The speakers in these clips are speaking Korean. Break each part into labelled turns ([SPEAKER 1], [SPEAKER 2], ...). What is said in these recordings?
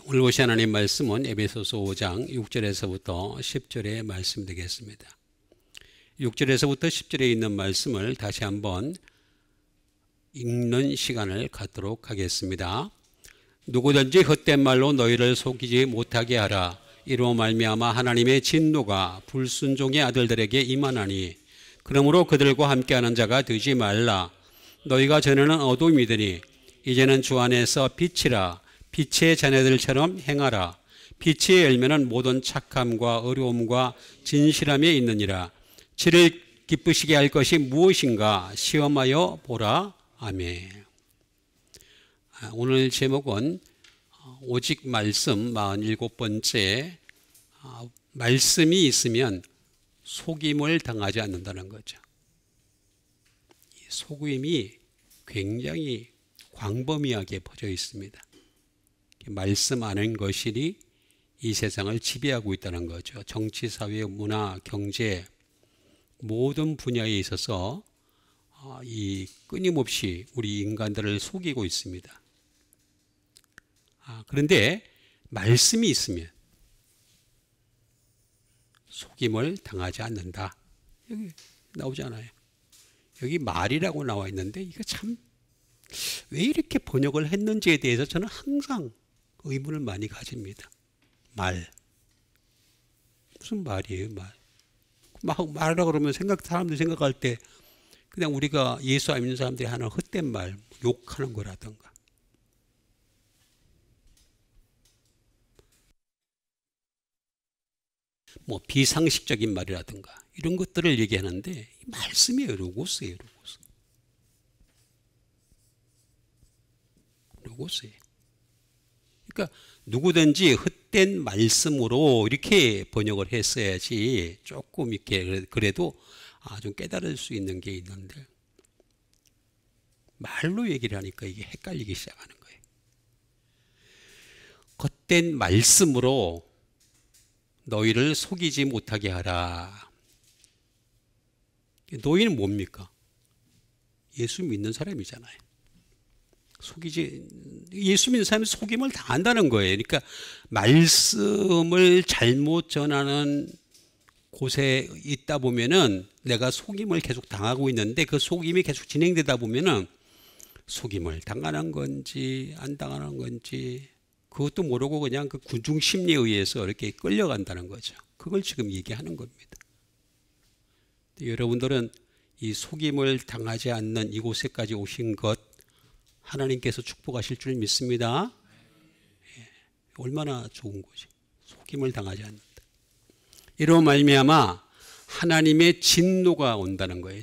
[SPEAKER 1] 오늘 보신 하나님 말씀은 에베소서 5장 6절에서부터 10절의 말씀 되겠습니다. 6절에서부터 10절에 있는 말씀을 다시 한번 읽는 시간을 갖도록 하겠습니다. 누구든지 헛된 말로 너희를 속이지 못하게 하라. 이로 말미암아 하나님의 진노가 불순종의 아들들에게 임하나니 그러므로 그들과 함께하는 자가 되지 말라. 너희가 전에는 어둠이더니 이제는 주 안에서 빛이라. 빛의 자녀들처럼 행하라. 빛의 열매는 모든 착함과 어려움과 진실함에 있느니라. 지를 기쁘시게 할 것이 무엇인가 시험하여 보라. 아멘. 오늘 제목은 오직 말씀 47번째 말씀이 있으면 속임을 당하지 않는다는 거죠. 속임이 굉장히 광범위하게 퍼져 있습니다. 말씀 아는 것이 이 세상을 지배하고 있다는 거죠. 정치, 사회, 문화, 경제 모든 분야에 있어서 이 끊임없이 우리 인간들을 속이고 있습니다. 그런데 말씀이 있으면 속임을 당하지 않는다. 여기 나오지 않아요. 여기 말이라고 나와 있는데 이거 참 왜 이렇게 번역을 했는지에 대해서 저는 항상 의문을 많이 가집니다. 말. 무슨 말이에요, 말? 막 말하라고 그러면 사람들이 생각할 때 그냥 우리가 예수 안 믿는 사람들이 하는 헛된 말, 욕하는 거라든가. 뭐 비상식적인 말이라든가 이런 것들을 얘기하는데 말씀이에요. 로고스예요. 로고스. 로고스예요. 그러니까 누구든지 헛된 말씀으로 이렇게 번역을 했어야지 조금 이렇게 그래도 좀 깨달을 수 있는 게 있는데 말로 얘기를 하니까 이게 헷갈리기 시작하는 거예요. 헛된 말씀으로 너희를 속이지 못하게 하라. 너희는 뭡니까? 예수 믿는 사람이잖아요. 예수 믿는 사람이 속임을 당한다는 거예요. 그러니까 말씀을 잘못 전하는 곳에 있다 보면은 내가 속임을 계속 당하고 있는데 그 속임이 계속 진행되다 보면은 속임을 당하는 건지 안 당하는 건지 그것도 모르고 그냥 그 군중 심리에 의해서 이렇게 끌려간다는 거죠. 그걸 지금 얘기하는 겁니다. 여러분들은 이 속임을 당하지 않는 이곳에까지 오신 것 하나님께서 축복하실 줄 믿습니다. 얼마나 좋은 거지. 속임을 당하지 않는다. 이로 말미암아 하나님의 진노가 온다는 거예요.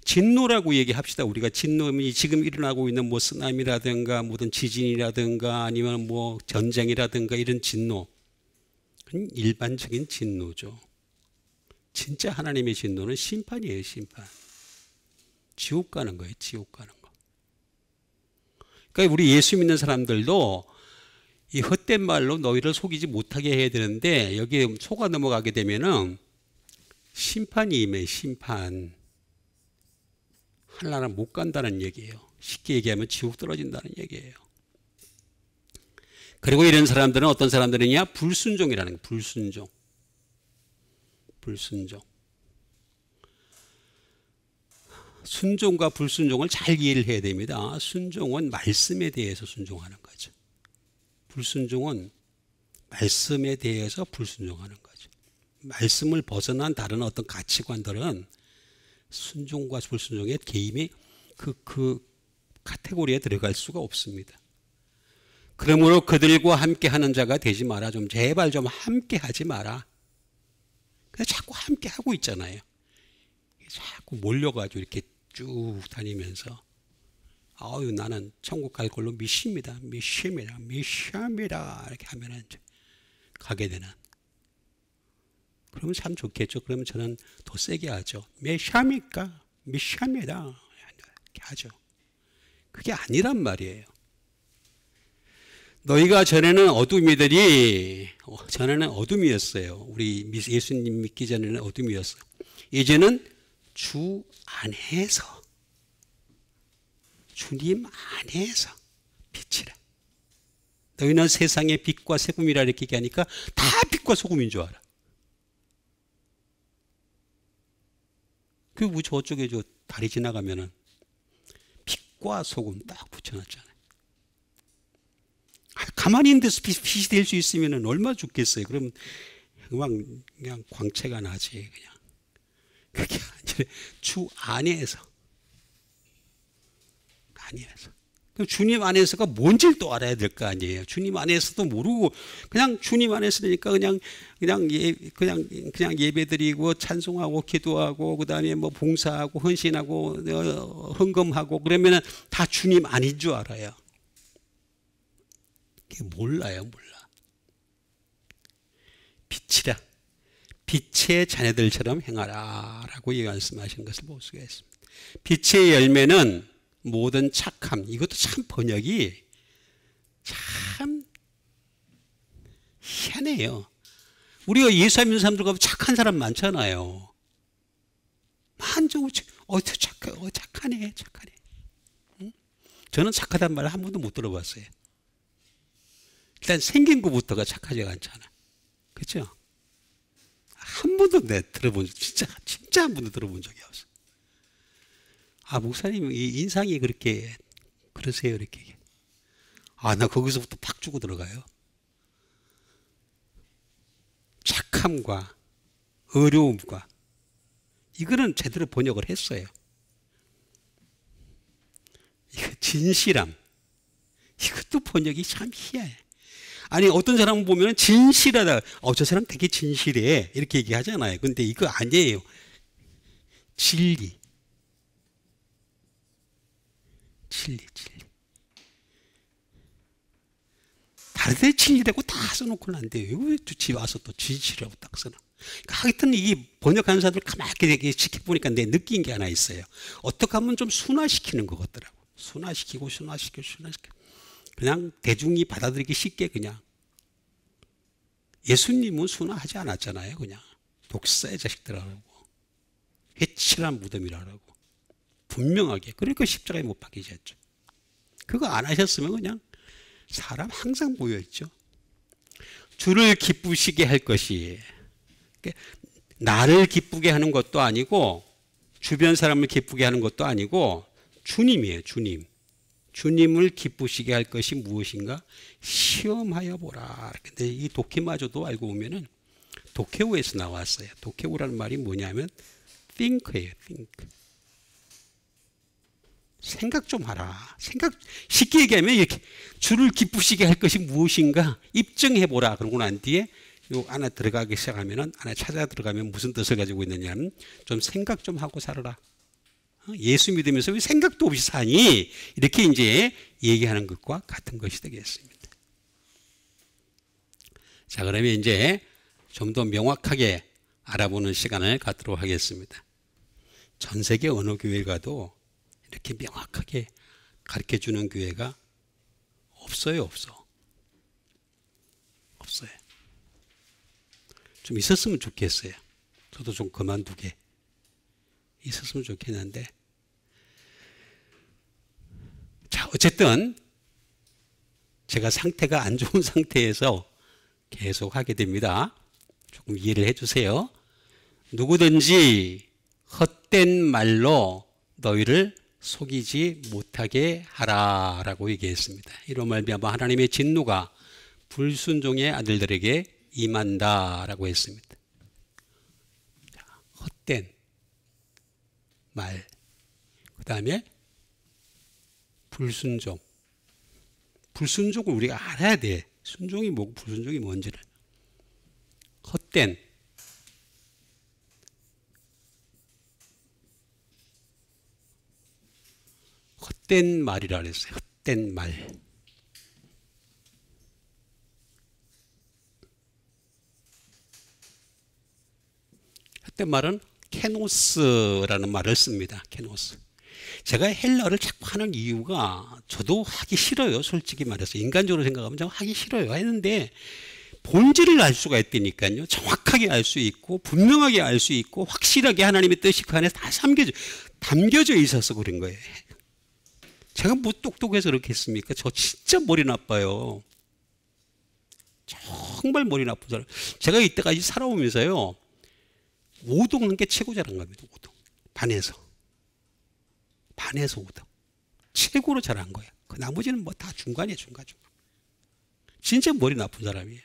[SPEAKER 1] 진노라고 얘기합시다. 우리가 진노이 지금 일어나고 있는 뭐 쓰나미라든가 모든 지진이라든가 아니면 뭐 전쟁이라든가 이런 진노. 일반적인 진노죠. 진짜 하나님의 진노는 심판이에요. 심판. 지옥 가는 거예요. 지옥 가는 거. 그러니까 우리 예수 믿는 사람들도 이 헛된 말로 너희를 속이지 못하게 해야 되는데 여기에 속아 넘어가게 되면은 심판이 임해. 심판. 하나님 못 간다는 얘기예요. 쉽게 얘기하면 지옥 떨어진다는 얘기예요. 그리고 이런 사람들은 어떤 사람들이냐? 불순종이라는 거예요. 불순종. 불순종. 순종과 불순종을 잘 이해를 해야 됩니다. 순종은 말씀에 대해서 순종하는 거죠. 불순종은 말씀에 대해서 불순종하는 거죠. 말씀을 벗어난 다른 어떤 가치관들은 순종과 불순종의 개임이 그 카테고리에 들어갈 수가 없습니다. 그러므로 그들과 함께 하는 자가 되지 마라. 좀 제발 좀 함께 하지 마라. 그냥 자꾸 함께 하고 있잖아요. 자꾸 몰려가지고 이렇게 쭉 다니면서 아유 나는 천국 갈 걸로 믿습니다. 믿습니다. 믿습니다. 이렇게 하면은 가게 되는. 그러면 참 좋겠죠. 그러면 저는 더 세게 하죠. 믿습니까? 믿습니다. 이렇게 하죠. 그게 아니란 말이에요. 너희가 전에는 어둠이었어요. 우리 예수님 믿기 전에는 어둠이었어요. 이제는 주 안에서 주님 안에서 빛이라. 너희는 세상의 빛과 세금이라 이렇게 얘기하니까 다 빛과 소금인 줄 알아. 그리고 저쪽에 저 다리 지나가면은 빛과 소금 딱 붙여놨잖아요. 가만히 있는 데서 빛이 될 수 있으면 얼마나 좋겠어요. 그럼 그냥 광채가 나지. 그냥 그게 아니라 주 안에서. 그럼 주님 안에서가 뭔지를 또 알아야 될 거 아니에요. 주님 안에서도 모르고 그냥 주님 안에서니까 그냥 예배드리고 찬송하고 기도하고 그다음에 뭐 봉사하고 헌신하고 헌금하고 그러면은 다 주님 아닌 줄 알아요. 몰라. 빛이라 빛의 자녀들처럼 행하라라고 말씀하신 것을 볼 수가 있습니다. 빛의 열매는 모든 착함. 이것도 참 번역이 참 희한해요. 우리가 예수 믿는 사람들 가면 착한 사람 많잖아요. 착하네. 응? 저는 착하다는 말을 한 번도 못 들어봤어요. 일단 생긴 것부터가 착하지가 않잖아. 그렇죠? 한 번도 들어본 진짜 한 번도 들어본 적이 없어. 목사님 이 인상이 그렇게 그러세요 이렇게. 나 거기서부터 팍 주고 들어가요. 착함과 어려움과 이거는 제대로 번역을 했어요. 이거 진실함. 이것도 번역이 참 희한해. 아니 어떤 사람 보면 진실하다. 저 사람 되게 진실해 이렇게 얘기하잖아요. 근데 이거 아니에요. 진리. 다른 데 진리라고 다 써놓고는 안 돼요. 왜 집 와서 또 진실이라고 딱 써놔. 하여튼 이 번역하는 사람들 가만히 지켜보니까 내 느낀 게 하나 있어요. 어떻게 하면 좀 순화시키는 것 같더라고. 순화시키고 그냥 대중이 받아들이기 쉽게 그냥. 예수님은 순화하지 않았잖아요. 그냥 독사의 자식들하고 해칠한 무덤이라고 분명하게. 그러니까 십자가에 못 박히셨죠. 그거 안 하셨으면 그냥 사람 항상 모여있죠. 주를 기쁘시게 할 것이 나를 기쁘게 하는 것도 아니고 주변 사람을 기쁘게 하는 것도 아니고 주님이에요. 주님을 기쁘시게 할 것이 무엇인가 시험하여 보라. 근데 이 도케마저도 알고 보면은 도케오에서 나왔어요. 도케오라는 말이 뭐냐면 think예요. 생각 좀 하라. 쉽게 얘기하면 이렇게 주를 기쁘시게 할 것이 무엇인가 입증해 보라. 그러고 난 뒤에 요 안에 들어가기 시작하면은 안에 찾아 들어가면 무슨 뜻을 가지고 있느냐면 좀 생각 좀 하고 살아라. 예수 믿으면서 왜 생각도 없이 사니? 이렇게 이제 얘기하는 것과 같은 것이 되겠습니다. 자, 그러면 이제 좀 더 명확하게 알아보는 시간을 갖도록 하겠습니다. 전 세계 어느 교회 가도 이렇게 명확하게 가르쳐 주는 교회가 없어요. 좀 있었으면 좋겠어요. 저도 좀 그만두게 있었으면 좋겠는데. 자, 어쨌든 제가 상태가 안 좋은 상태에서 계속 하게 됩니다. 조금 이해를 해주세요. 누구든지 헛된 말로 너희를 속이지 못하게 하라라고 얘기했습니다. 이로 말미암아 하나님의 진노가 불순종의 아들들에게 임한다라고 했습니다. 헛된 말, 그 다음에 불순종. 불순종을 우리가 알아야 돼. 순종이 뭐고 불순종이 뭔지를. 헛된 말이라 그랬어요. 헛된 말. 헛된 말은 케노스라는 말을 씁니다. 케노스. 제가 헬라어를 자꾸 하는 이유가 저도 하기 싫어요. 솔직히 말해서. 인간적으로 생각하면 좀 하기 싫어요. 했는데 본질을 알 수가 있다니까요. 정확하게 알 수 있고 분명하게 알 수 있고 확실하게 하나님의 뜻이 그 안에 다 담겨져 있어서 그런 거예요. 제가 뭐 똑똑해서 그렇게 했습니까? 저 진짜 머리 나빠요. 정말 머리 나쁜 사람. 제가 이때까지 살아오면서요, 5등 한 게 최고 잘한 겁니다. 5등. 반에서 5등. 최고로 잘한 거예요. 그 나머지는 뭐 다 중간이에요, 중간. 진짜 머리 나쁜 사람이에요.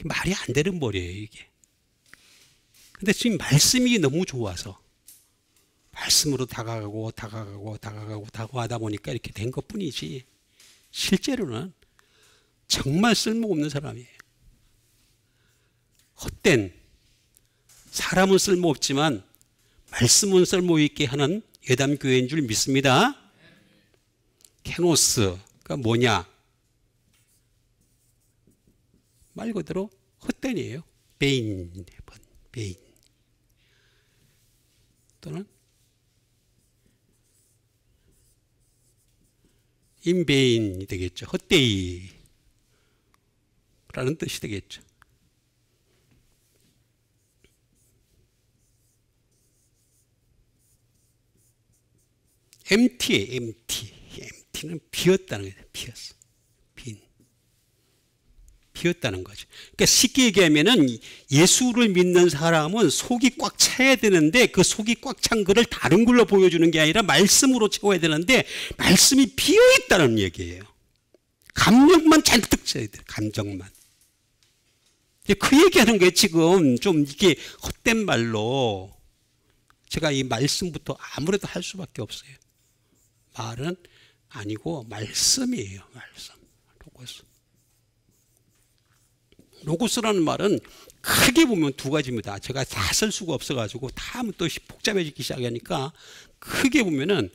[SPEAKER 1] 말이 안 되는 머리예요, 이게. 근데 지금 말씀이 너무 좋아서 말씀으로 다가가다 보니까 이렇게 된 것 뿐이지, 실제로는 정말 쓸모없는 사람이에요. 헛된, 사람은 쓸모없지만 말씀은 쓸모있게 하는 예담교회인 줄 믿습니다. 케노스가 뭐냐? 말 그대로 헛된이에요. 베인. 또는 인베인이 되겠죠. 헛되이 라는 뜻이 되겠죠. empty예요. empty는 비었다는 거예요. 비었어. 비었다는 거죠. 그러니까 쉽게 얘기하면은 예수를 믿는 사람은 속이 꽉 차야 되는데, 그 속이 꽉 찬 거를 다른 걸로 보여주는 게 아니라 말씀으로 채워야 되는데, 말씀이 비어 있다는 얘기예요. 감정만 잔뜩 써야 돼요. 감정만. 그 얘기하는 거예요. 지금 좀 이게 헛된 말로 제가 이 말씀부터 아무래도 할 수밖에 없어요. 말은 아니고 말씀이에요. 말씀. 로고스. 로고스라는 말은 크게 보면 두 가지입니다. 제가 다 쓸 수가 없어가지고 다 하면 또 복잡해지기 시작하니까, 크게 보면은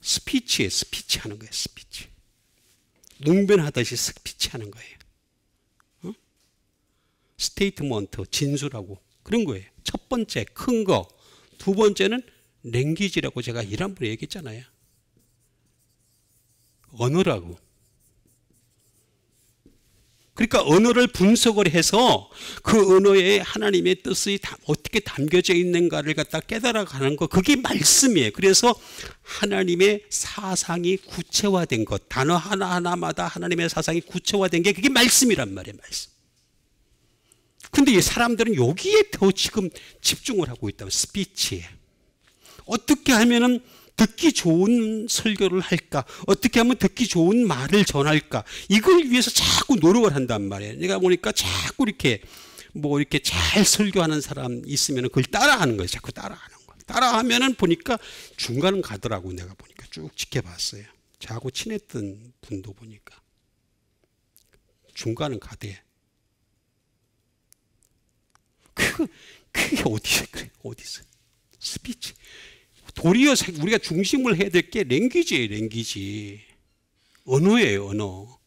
[SPEAKER 1] 스피치에 스피치 하는 거예요. 스피치. 웅변하듯이 스피치 하는 거예요. 어? 스테이트먼트, 진술하고 그런 거예요. 첫 번째 큰 거. 두 번째는 랭귀지라고 제가 지난번에 얘기했잖아요. 언어라고. 그러니까 언어를 분석을 해서 그 언어에 하나님의 뜻이 어떻게 담겨져 있는가를 갖다 깨달아가는 것, 그게 말씀이에요. 그래서 하나님의 사상이 구체화된 것, 단어 하나하나마다 하나님의 사상이 구체화된 게 그게 말씀이란 말이에요. 말씀. 근데 이 사람들은 여기에 더 지금 집중을 하고 있다면, 스피치에. 어떻게 하면은 듣기 좋은 설교를 할까? 어떻게 하면 듣기 좋은 말을 전할까? 이걸 위해서 자꾸 노력을 한단 말이에요. 내가 보니까 자꾸 이렇게 이렇게 잘 설교하는 사람 있으면 그걸 따라하는 거예요. 자꾸 따라하는 거예요. 따라하면은 보니까 중간은 가더라고. 내가 보니까 쭉 지켜봤어요. 저하고 친했던 분도 보니까 중간은 가대. 그게 어디서? 스피치. 도리어 우리가 중심을 해야 될 게 랭귀지예요. 랭귀지. 언어예요. 언어.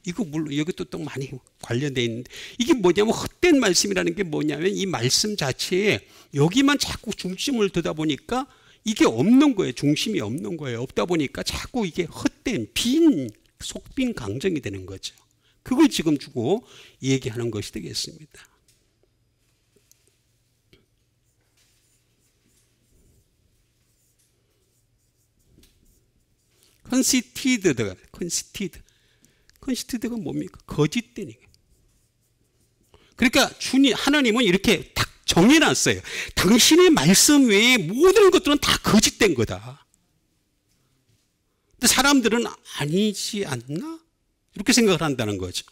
[SPEAKER 1] 이거 물론 여기도 또 많이 관련되어 있는데, 이게 뭐냐면 헛된 말씀이라는 게 뭐냐면, 이 말씀 자체에 여기만 자꾸 중심을 두다 보니까 이게 없는 거예요. 중심이 없는 거예요. 없다 보니까 자꾸 이게 헛된 속빈 강정이 되는 거죠. 그걸 지금 주고 얘기하는 것이 되겠습니다. 컨시티드가 뭡니까? 거짓되니까. 그러니까 하나님은 이렇게 딱 정해놨어요. 당신의 말씀 외에 모든 것들은 다 거짓된 거다. 근데 사람들은 아니지 않나? 이렇게 생각을 한다는 거죠.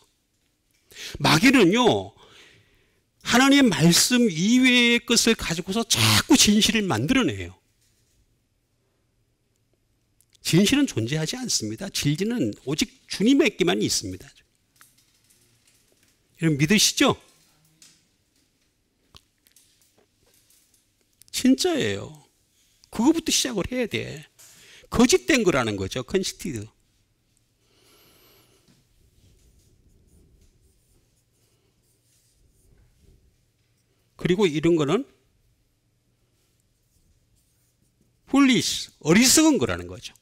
[SPEAKER 1] 마귀는요, 하나님의 말씀 이외의 것을 가지고서 자꾸 진실을 만들어내요. 진실은 존재하지 않습니다. 진리는 오직 주님에게만 있습니다. 여러분 믿으시죠? 진짜예요. 그거부터 시작을 해야 돼. 거짓된 거라는 거죠. 컨시티드. 그리고 이런 거는 훌리스, 어리석은 거라는 거죠.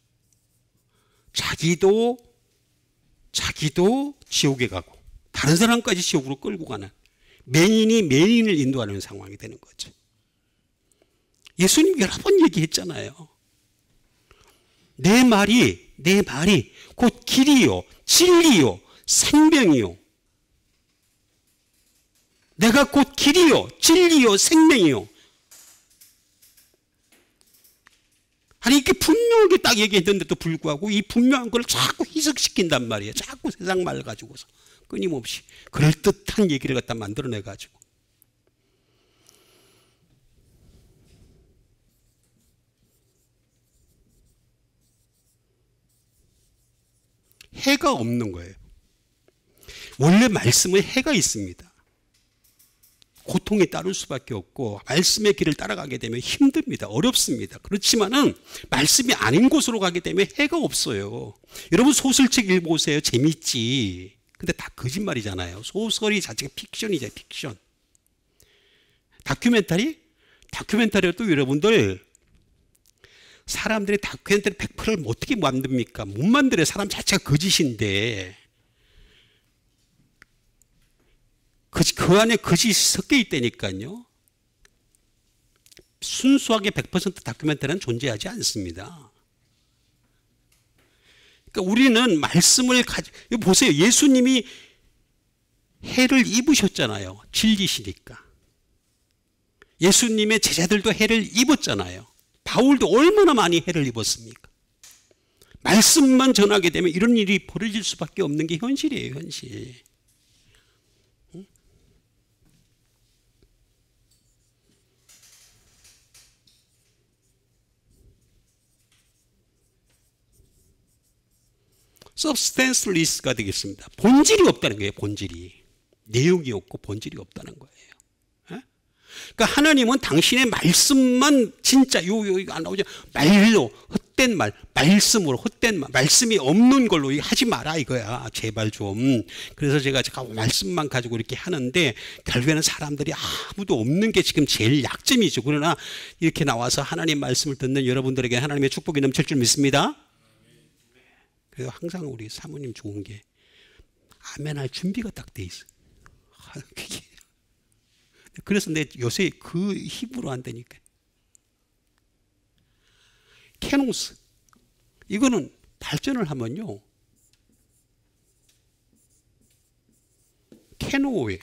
[SPEAKER 1] 자기도 지옥에 가고 다른 사람까지 지옥으로 끌고 가는, 맹인이 맹인을 인도하는 상황이 되는 거죠. 예수님 여러 번 얘기했잖아요. 내 말이 곧 길이요, 진리요, 생명이요. 내가 곧 길이요, 진리요, 생명이요. 아니 이렇게 분명하게 딱 얘기했는데도 불구하고 이 분명한 걸 자꾸 희석시킨단 말이에요. 자꾸 세상 말 가지고서 끊임없이 그럴듯한 얘기를 갖다 만들어내가지고. 해가 없는 거예요. 원래 말씀은 해가 있습니다. 고통이 따를 수밖에 없고 말씀의 길을 따라가게 되면 힘듭니다. 어렵습니다. 그렇지만은 말씀이 아닌 곳으로 가게 되면 해가 없어요. 여러분 소설책 읽어보세요. 재밌지. 근데 다 거짓말이잖아요. 소설이 자체가 픽션이잖아요. 픽션. 다큐멘터리도 여러분들 사람들이 다큐멘터리 100%를 어떻게 만듭니까? 못 만들어요. 사람 자체가 거짓인데. 그 안에 거짓이 섞여 있다니까요. 순수하게 100% 다큐멘터리는 존재하지 않습니다. 그러니까 우리는 말씀을 보세요. 예수님이 해를 입으셨잖아요. 진리시니까. 예수님의 제자들도 해를 입었잖아요. 바울도 얼마나 많이 해를 입었습니까? 말씀만 전하게 되면 이런 일이 벌어질 수밖에 없는 게 현실이에요. 현실. substanceless가 되겠습니다. 본질이 없다는 거예요. 본질이. 내용이 없고 본질이 없다는 거예요. 그러니까 하나님은 당신의 말씀만 진짜 이거 안 나오죠. 말로 헛된 말, 말씀으로 헛된 말, 말씀이 없는 걸로 하지 마라 이거야. 제발 좀. 그래서 제가 말씀만 가지고 이렇게 하는데 결국에는 사람들이 아무도 없는 게 지금 제일 약점이죠. 그러나 이렇게 나와서 하나님 말씀을 듣는 여러분들에게 하나님의 축복이 넘칠 줄 믿습니다. 그래서 항상 우리 사모님 좋은 게 아멘할 준비가 딱 돼 있어요. 그래서 내 요새 그 힘으로 한다니까. 캐노스. 이거는 발전을 하면요. 캐노예요.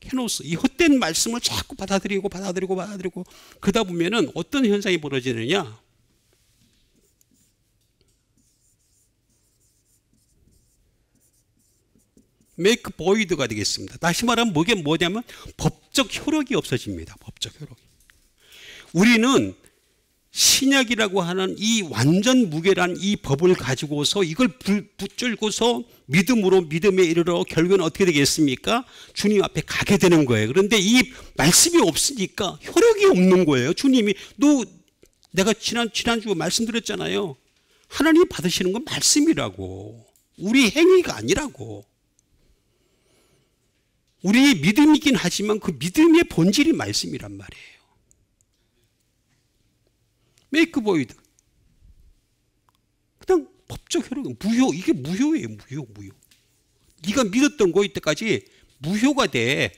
[SPEAKER 1] 캐노스. 이 헛된 말씀을 자꾸 받아들이고 그러다 보면은 어떤 현상이 벌어지느냐. make void가 되겠습니다. 다시 말하면 이게 뭐냐면 법적 효력이 없어집니다. 법적 효력이. 우리는 신약이라고 하는 이 완전 무결한 이 법을 가지고서 이걸 붙들고서 믿음에 이르러 결국은 어떻게 되겠습니까? 주님 앞에 가게 되는 거예요. 그런데 이 말씀이 없으니까 효력이 없는 거예요. 주님이 내가 지난주 말씀드렸잖아요. 하나님이 받으시는 건 말씀이라고. 우리 행위가 아니라고. 우리의 믿음이긴 하지만 그 믿음의 본질이 말씀이란 말이에요. make void. 그냥 법적 효력, 무효. 이게 무효예요. 무효. 네가 믿었던 거 이때까지 무효가 돼.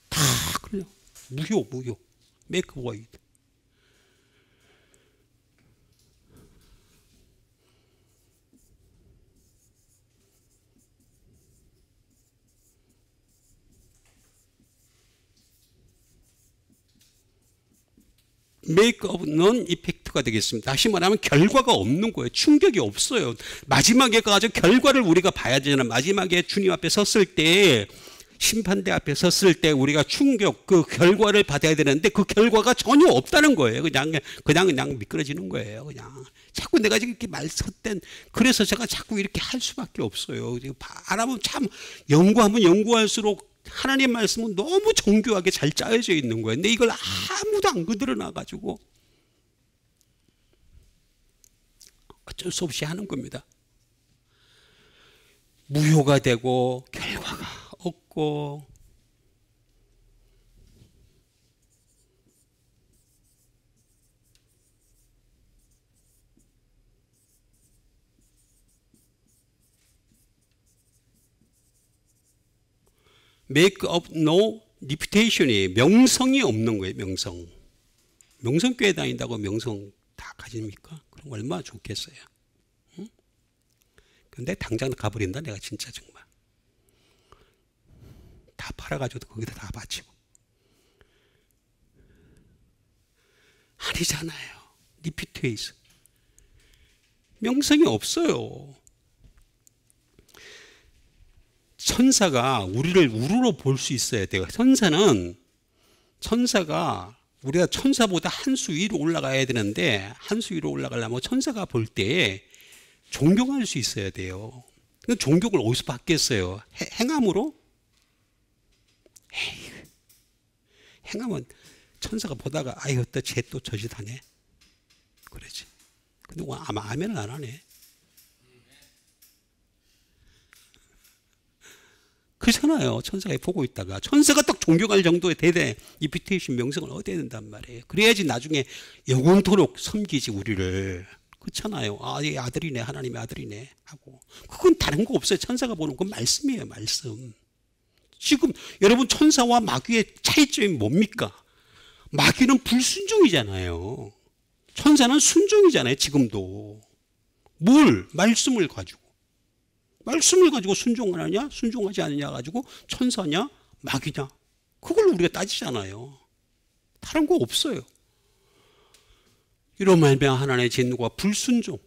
[SPEAKER 1] 다 그래요. 무효. make void. make of non effect가 되겠습니다. 다시 말하면 결과가 없는 거예요. 충격이 없어요. 마지막에 가서 결과를 우리가 봐야 되잖아요. 마지막에 주님 앞에 섰을 때, 심판대 앞에 섰을 때 우리가 충격, 그 결과를 받아야 되는데 그 결과가 전혀 없다는 거예요. 그냥 미끄러지는 거예요. 그냥 자꾸 내가 이렇게 섰댄. 그래서 제가 자꾸 이렇게 할 수밖에 없어요. 알아보면 참 연구하면 연구할수록 하나님 말씀은 너무 정교하게 잘 짜여져 있는 거예요. 근데 이걸 아무도 안 건드려놔가지고 어쩔 수 없이 하는 겁니다. 무효가 되고 결과가 없고. make of no reputation이 명성이 없는 거예요. 명성교회 다닌다고 명성 다 가집니까? 그럼 얼마나 좋겠어요. 근데 당장 가버린다. 내가 진짜 정말 다 팔아가지고 거기다 다 바치고. 아니잖아요. 리피트웨이스 명성이 없어요. 천사가 우리를 우르르 볼 수 있어야 돼요. 천사가 우리가 천사보다 한 수 위로 올라가야 되는데, 한 수 위로 올라가려면 천사가 볼 때 존경할 수 있어야 돼요. 존경을 어디서 받겠어요? 행함으로? 에이, 행함은 천사가 보다가 아유 또 쟤 또 저짓 하네 그러지. 근데 아마 아멘을 안 하네. 그렇잖아요. 천사가 보고 있다가 천사가 딱 존경할 정도의 대대 리피테이션 명성을 얻어야 된단 말이에요. 그래야지 나중에 영원토록 섬기지 우리를. 그렇잖아요. 아, 이 아들이네, 하나님의 아들이네 하고. 그건 다른 거 없어요. 천사가 보는 건 말씀이에요. 말씀. 지금 여러분 천사와 마귀의 차이점이 뭡니까? 마귀는 불순종이잖아요. 천사는 순종이잖아요. 지금도. 뭘? 말씀을 가지고. 말씀을 가지고 순종하느냐 순종하지 않느냐 가지고 천사냐 마귀냐 그걸 우리가 따지잖아요. 다른 거 없어요. 이로 말미암아 하나님의 진노가 불순종.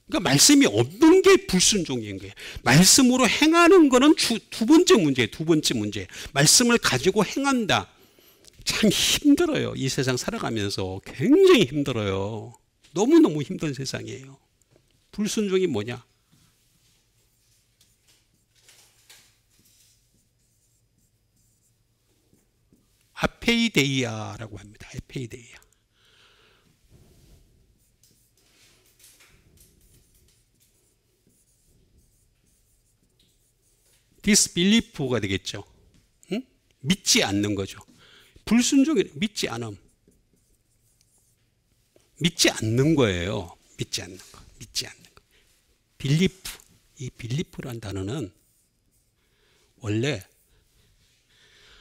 [SPEAKER 1] 그러니까 말씀이 없는 게 불순종인 거예요. 말씀으로 행하는 거는 두 번째 문제예요. 두 번째 문제. 말씀을 가지고 행한다. 참 힘들어요. 이 세상 살아가면서 굉장히 힘들어요. 너무너무 힘든 세상이에요. 불순종이 뭐냐? 아페이데이아라고 합니다. 아페이데이아. 디스빌리프가 되겠죠. 응? 믿지 않는 거죠. 불순종이 믿지 않음. 믿지 않는 거예요. 믿지 않는 거. 믿지 않는 거. 빌리프. 이 빌리프란 단어는 원래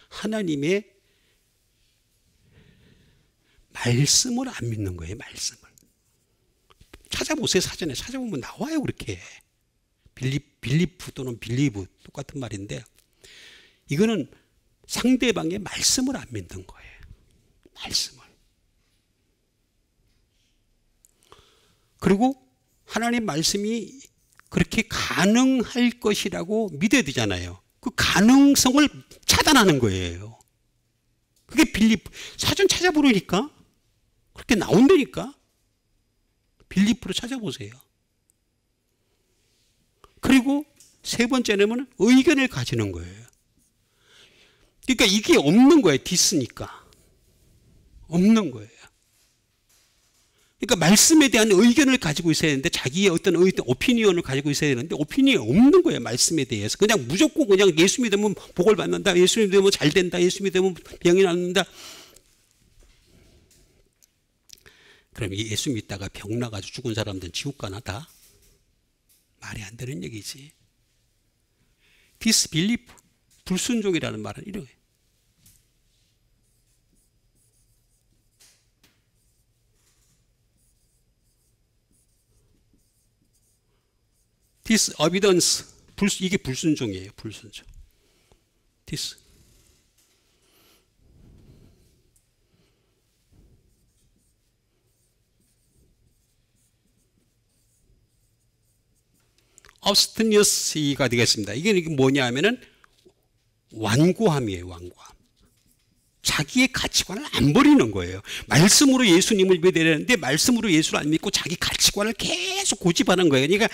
[SPEAKER 1] 하나님의 말씀을 안 믿는 거예요. 말씀을. 찾아보세요. 사전에 찾아보면 나와요. 그렇게. 빌리프 또는 빌리브 똑같은 말인데 이거는 상대방의 말씀을 안 믿는 거예요. 말씀을. 그리고 하나님 말씀이 그렇게 가능할 것이라고 믿어야 되잖아요. 그 가능성을 차단하는 거예요. 그게 빌리프. 사전 찾아보려니까 그렇게 나온다니까. 빌리프로 찾아보세요. 그리고 세 번째는 의견을 가지는 거예요. 그러니까 이게 없는 거예요. 디스니까. 없는 거예요. 그러니까 말씀에 대한 의견을 가지고 있어야 되는데 자기의 어떤 오피니언을 가지고 있어야 되는데 오피니언이 없는 거예요. 말씀에 대해서. 그냥 무조건 그냥 예수 믿으면 복을 받는다. 예수 믿으면 잘 된다. 예수 믿으면 병이 낫는다. 그럼 예수 믿다가 병 나가지고 죽은 사람들은 지옥 가나 다? 말이 안 되는 얘기지. 디스빌리프. 불순종이라는 말은 이런 거예요. 디스어비던스. 이게 불순종이에요. 불순종. 디스. obstinacy가 되겠습니다. 이게 뭐냐 하면은 완고함이에요. 완고함. 자기의 가치관을 안 버리는 거예요. 말씀으로 예수님을 믿어야 되는데 말씀으로 예수를 안 믿고 자기 가치관을 계속 고집하는 거예요. 그러니까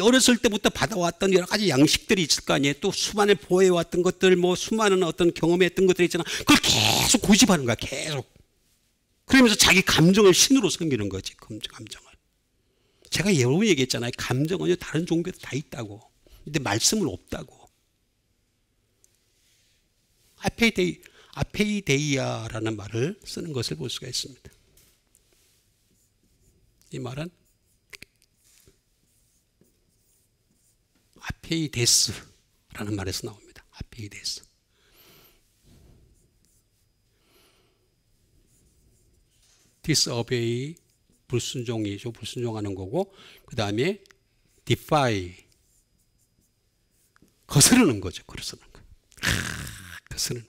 [SPEAKER 1] 어렸을 때부터 받아왔던 여러 가지 양식들이 있을 거 아니에요. 또 수많은 보여왔던 것들, 뭐 수많은 어떤 경험했던 것들이 있잖아. 그걸 계속 고집하는 거야. 계속. 그러면서 자기 감정을 신으로 섬기는 거지. 감정을. 제가 여러 번 얘기했잖아요. 감정은요 다른 종교도 다 있다고. 근데 말씀은 없다고. 아페이데이아라는 말을 쓰는 것을 볼 수가 있습니다. 이 말은 아페이데스라는 말에서 나옵니다. 아페이데스. disobey, 불순종이죠. 불순종하는 거고, 그 다음에 defy, 거스르는 거죠. 거스르는 거. 거스르는.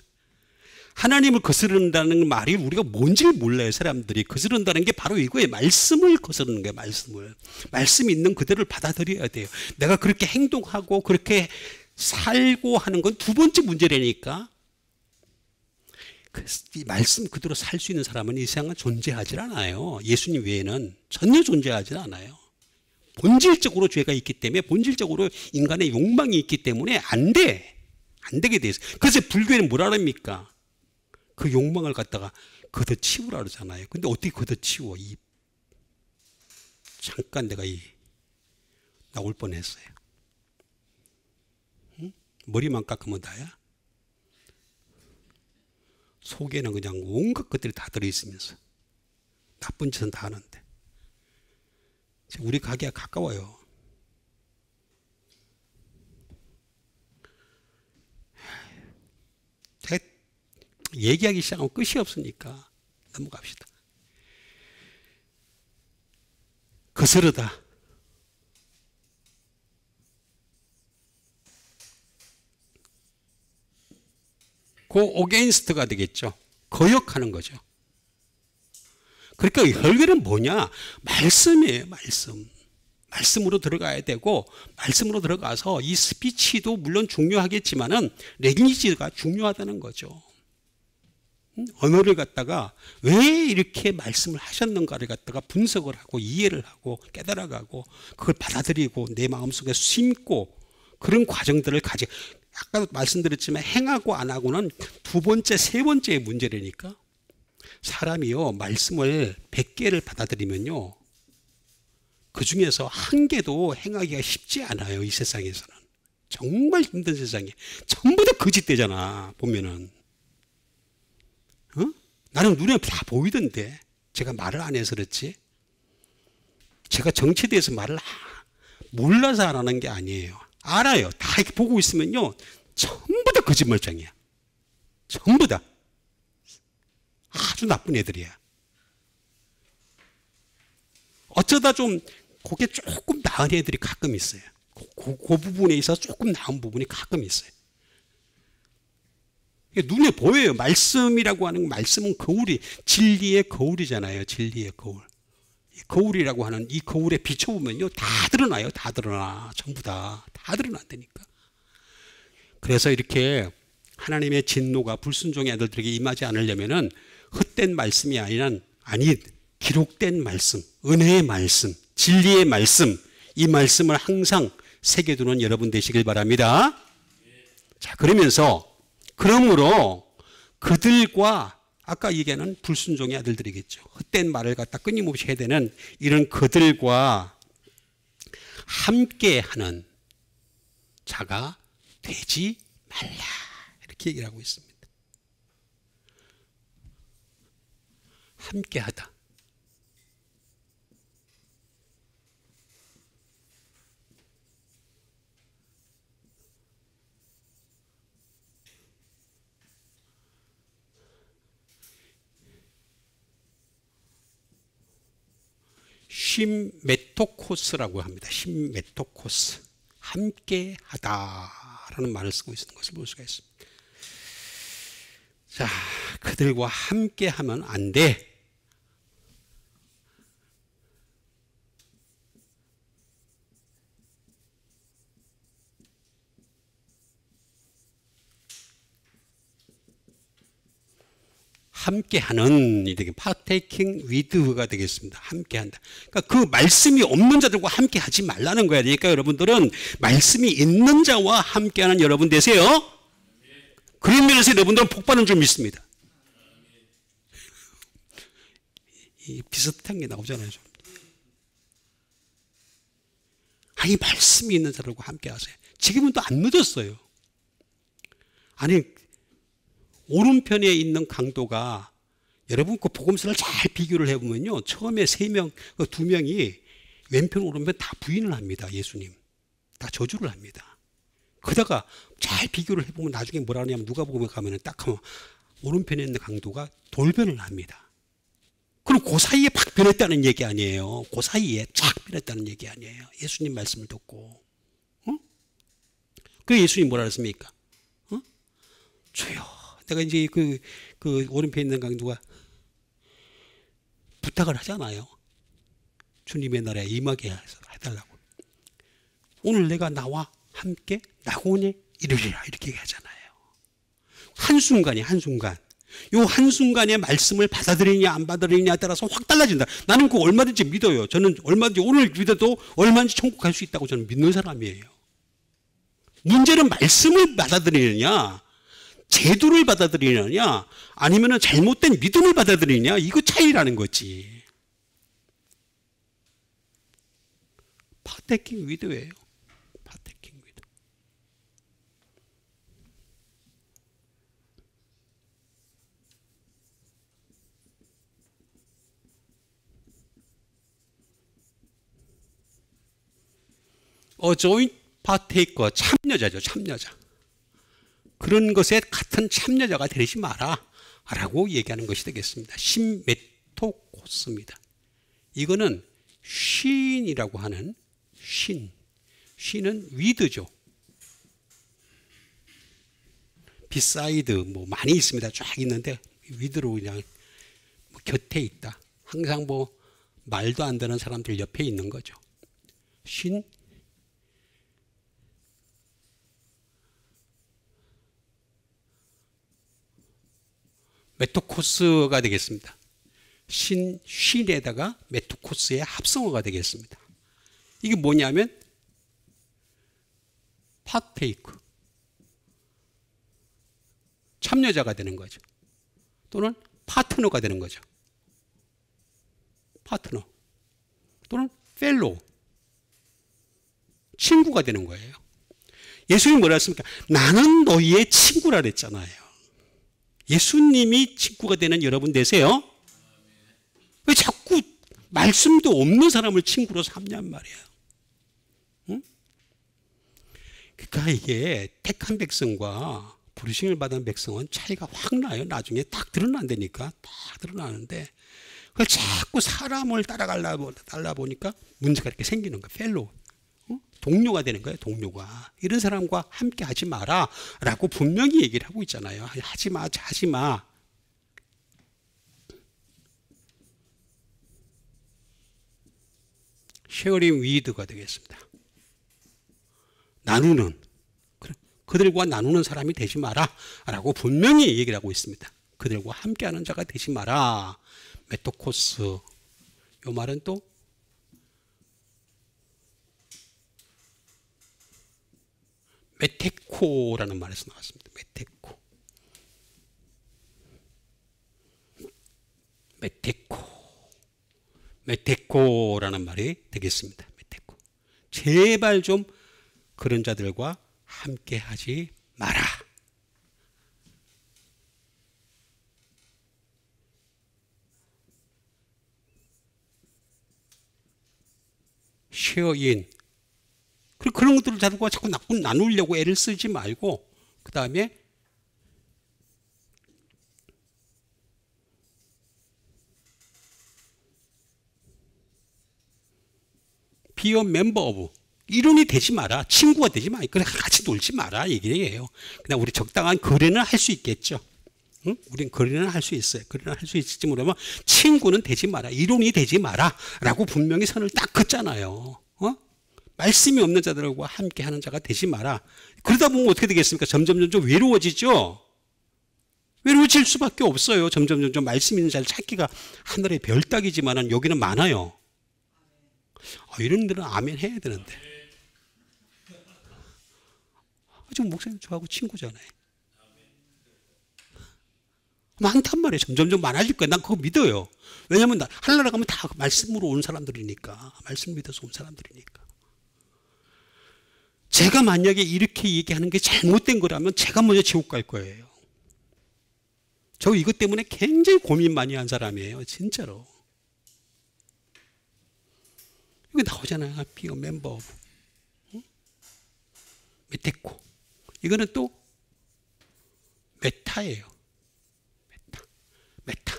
[SPEAKER 1] 하나님을 거스른다는 말이 우리가 뭔지 몰라요. 사람들이. 거스른다는 게 바로 이거예요. 말씀을 거스르는 거예요. 말씀을. 말씀이 있는 그대로를 받아들여야 돼요. 내가 그렇게 행동하고 그렇게 살고 하는 건 두 번째 문제라니까. 이 말씀 그대로 살 수 있는 사람은 이 세상은 존재하지 않아요. 예수님 외에는 전혀 존재하지 않아요. 본질적으로 죄가 있기 때문에, 본질적으로 인간의 욕망이 있기 때문에 안 돼. 안 되게 돼 있어요. 그래서 불교에는 뭐라 합니까? 그 욕망을 갖다가 걷어치우라 그러잖아요. 근데 어떻게 걷어치워? 잠깐 내가 나올 뻔했어요. 응? 머리만 깎으면 다야? 속에는 그냥 온갖 것들이 다 들어있으면서 나쁜 짓은 다 하는데. 우리 가게가 가까워요. 제가 얘기하기 시작하면 끝이 없으니까 넘어갑시다. 거스르다. 그 against가 되겠죠. 거역하는 거죠. 그러니까 혈계는 뭐냐? 말씀이에요. 말씀. 말씀으로 들어가야 되고, 말씀으로 들어가서 이 스피치도 물론 중요하겠지만은 랭귀지가 중요하다는 거죠. 언어를 갖다가 왜 이렇게 말씀을 하셨는가를 갖다가 분석을 하고 이해를 하고 깨달아가고 그걸 받아들이고 내 마음속에 심고 그런 과정들을 아까도 말씀드렸지만 행하고 안 하고는 두 번째, 세 번째의 문제라니까. 사람이요, 말씀을 100개를 받아들이면요, 그 중에서 한 개도 행하기가 쉽지 않아요. 이 세상에서는. 정말 힘든 세상에. 전부 다 거짓되잖아, 보면은. 나는 눈에 다 보이던데. 제가 말을 안 해서 그렇지. 제가 정치에 대해서 말을 몰라서 안 하는 게 아니에요. 알아요. 다 이렇게 보고 있으면요, 전부 다 거짓말장이야. 전부 다. 아주 나쁜 애들이야. 어쩌다 좀 그게 조금 나은 애들이 가끔 있어요. 그 부분에 있어서 조금 나은 부분이 가끔 있어요. 눈에 보여요. 말씀이라고 하는, 말씀은 거울이, 진리의 거울이잖아요. 진리의 거울. 거울이라고 하는 이 거울에 비춰보면요, 다 드러나요. 다 드러나. 전부 다 드러난다니까. 그래서 이렇게 하나님의 진노가 불순종의 아들들에게 임하지 않으려면은 헛된 말씀이 아닌 기록된 말씀, 은혜의 말씀, 진리의 말씀, 이 말씀을 항상 새겨두는 여러분 되시길 바랍니다. 자, 그러므로 그들과, 아까 얘기하는 불순종의 아들들이겠죠. 헛된 말을 갖다 끊임없이 해야 되는 이런 그들과 함께하는 자가 되지 말라. 이렇게 얘기를 하고 있습니다. 함께하다. 쉼메토코스라고 합니다. 쉼메토코스. 함께 하다라는 말을 쓰고 있는 것을 볼 수가 있습니다. 자, 그들과 함께 하면 안 돼. 함께하는 이 되게 partaking with가 되겠습니다. 함께한다. 그러니까 그 말씀이 없는 자들과 함께하지 말라는 거야. 그러니까 여러분들은 말씀이 있는 자와 함께하는 여러분 되세요. 그런 면에서 여러분들은 복받는 줄 믿습니다. 이 비슷한 게 나오잖아요. 좀. 아니, 말씀이 있는 자들과 함께하세요. 지금은 또 안 늦었어요. 아니, 오른편에 있는 강도가, 여러분 그 복음서를 잘 비교를 해보면요, 처음에 3명, 2명이 왼편 오른편 다 부인을 합니다. 예수님 다 저주를 합니다. 그러다가 잘 비교를 해보면 나중에 뭐라 하냐면, 누가복음에 가면은 딱 하면 오른편에 있는 강도가 돌변을 합니다. 그럼 그 사이에 팍 변했다는 얘기 아니에요. 그 사이에 쫙 변했다는 얘기 아니에요. 예수님 말씀을 듣고. 그 예수님 뭐라 그랬습니까? 주여. 내가 이제 그 오른편에 있는 강도가 부탁을 하잖아요. 주님의 나라에 임하게 해달라고. 오늘 내가 나와 함께 낙원에 이르리라 이렇게 얘기하잖아요. 한순간이에요. 한순간. 요 한순간에 말씀을 받아들이냐 안 받아들이냐에 따라서 확 달라진다. 나는 그거 얼마든지 믿어요. 저는 얼마든지 오늘 믿어도 얼마든지 천국 갈 수 있다고 저는 믿는 사람이에요. 문제는 말씀을 받아들이느냐 제도를 받아들이느냐 아니면 잘못된 믿음을 받아들이느냐 이거 차이라는 거지. 파테킹 위드예요. 파테킹 위드. 조인 파테이커 참여자죠. 참여자. 그런 것에 같은 참여자가 되지 마라 라고 얘기하는 것이 되겠습니다. 신메토코스입니다. 이거는 쉰이라고 하는 쉰은 위드죠. 비사이드 뭐 많이 있습니다. 쫙 있는데 위드로 그냥 뭐 곁에 있다. 항상 뭐 말도 안 되는 사람들 옆에 있는 거죠. 쉰 메토코스가 되겠습니다. 쉰에다가 메토코스의 합성어가 되겠습니다. 이게 뭐냐면 파테이크 참여자가 되는 거죠. 또는 파트너가 되는 거죠. 파트너 또는 펠로우 친구가 되는 거예요. 예수님이 뭐라 했습니까? 나는 너희의 친구라 그랬잖아요. 예수님이 친구가 되는 여러분 되세요. 왜 자꾸 말씀도 없는 사람을 친구로 삼냔 말이에요. 응? 그러니까 이게 택한 백성과 부르심을 받은 백성은 차이가 확 나요. 나중에 딱 드러난다니까. 딱 드러나는데 그걸 자꾸 사람을 따라 보니까 문제가 이렇게 생기는 거예요. 펠로우. 동료가 되는 거예요. 동료가. 이런 사람과 함께 하지 마라 라고 분명히 얘기를 하고 있잖아요. 하지 마. 하지 마. 쉐어링 위드가 되겠습니다. 나누는. 그들과 나누는 사람이 되지 마라 라고 분명히 얘기를 하고 있습니다. 그들과 함께하는 자가 되지 마라. 메토코스. 요 말은 또 메테코라는 말에서 나왔습니다. 메테코라는 말이 되겠습니다. 메테코. 제발 좀 그런 자들과 함께 하지 마라. 쉐어인. 그런 것들을 자꾸 나누려고 애를 쓰지 말고 그 다음에 be a member of. 이론이 되지 마라. 친구가 되지 마. 그래 같이 놀지 마라. 얘기예요. 그냥 우리 적당한 거래는 할 수 있겠죠. 응? 우린 거래는 할 수 있어요. 거래는 할 수 있을지 모르면 친구는 되지 마라. 이론이 되지 마라. 라고 분명히 선을 딱 긋잖아요. 말씀이 없는 자들과 함께 하는 자가 되지 마라. 그러다 보면 어떻게 되겠습니까? 점점 외로워지죠. 외로워질 수밖에 없어요. 점점 말씀 있는 자를 찾기가 하늘의 별 따기지만 여기는 많아요. 이런 데는 아멘 해야 되는데. 지금 목사님 저하고 친구잖아요. 많단 말이에요. 점점 많아질 거예요. 난 그거 믿어요. 왜냐하면 하늘나라 가면 다 말씀으로 온 사람들이니까. 말씀 믿어서 온 사람들이니까. 제가 만약에 이렇게 얘기하는 게 잘못된 거라면 제가 먼저 지옥 갈 거예요. 저 이것 때문에 굉장히 고민 많이 한 사람이에요. 진짜로. 이거 나오잖아요. 비어 멤버. 메테코. 이거는 또 메타예요. 메타.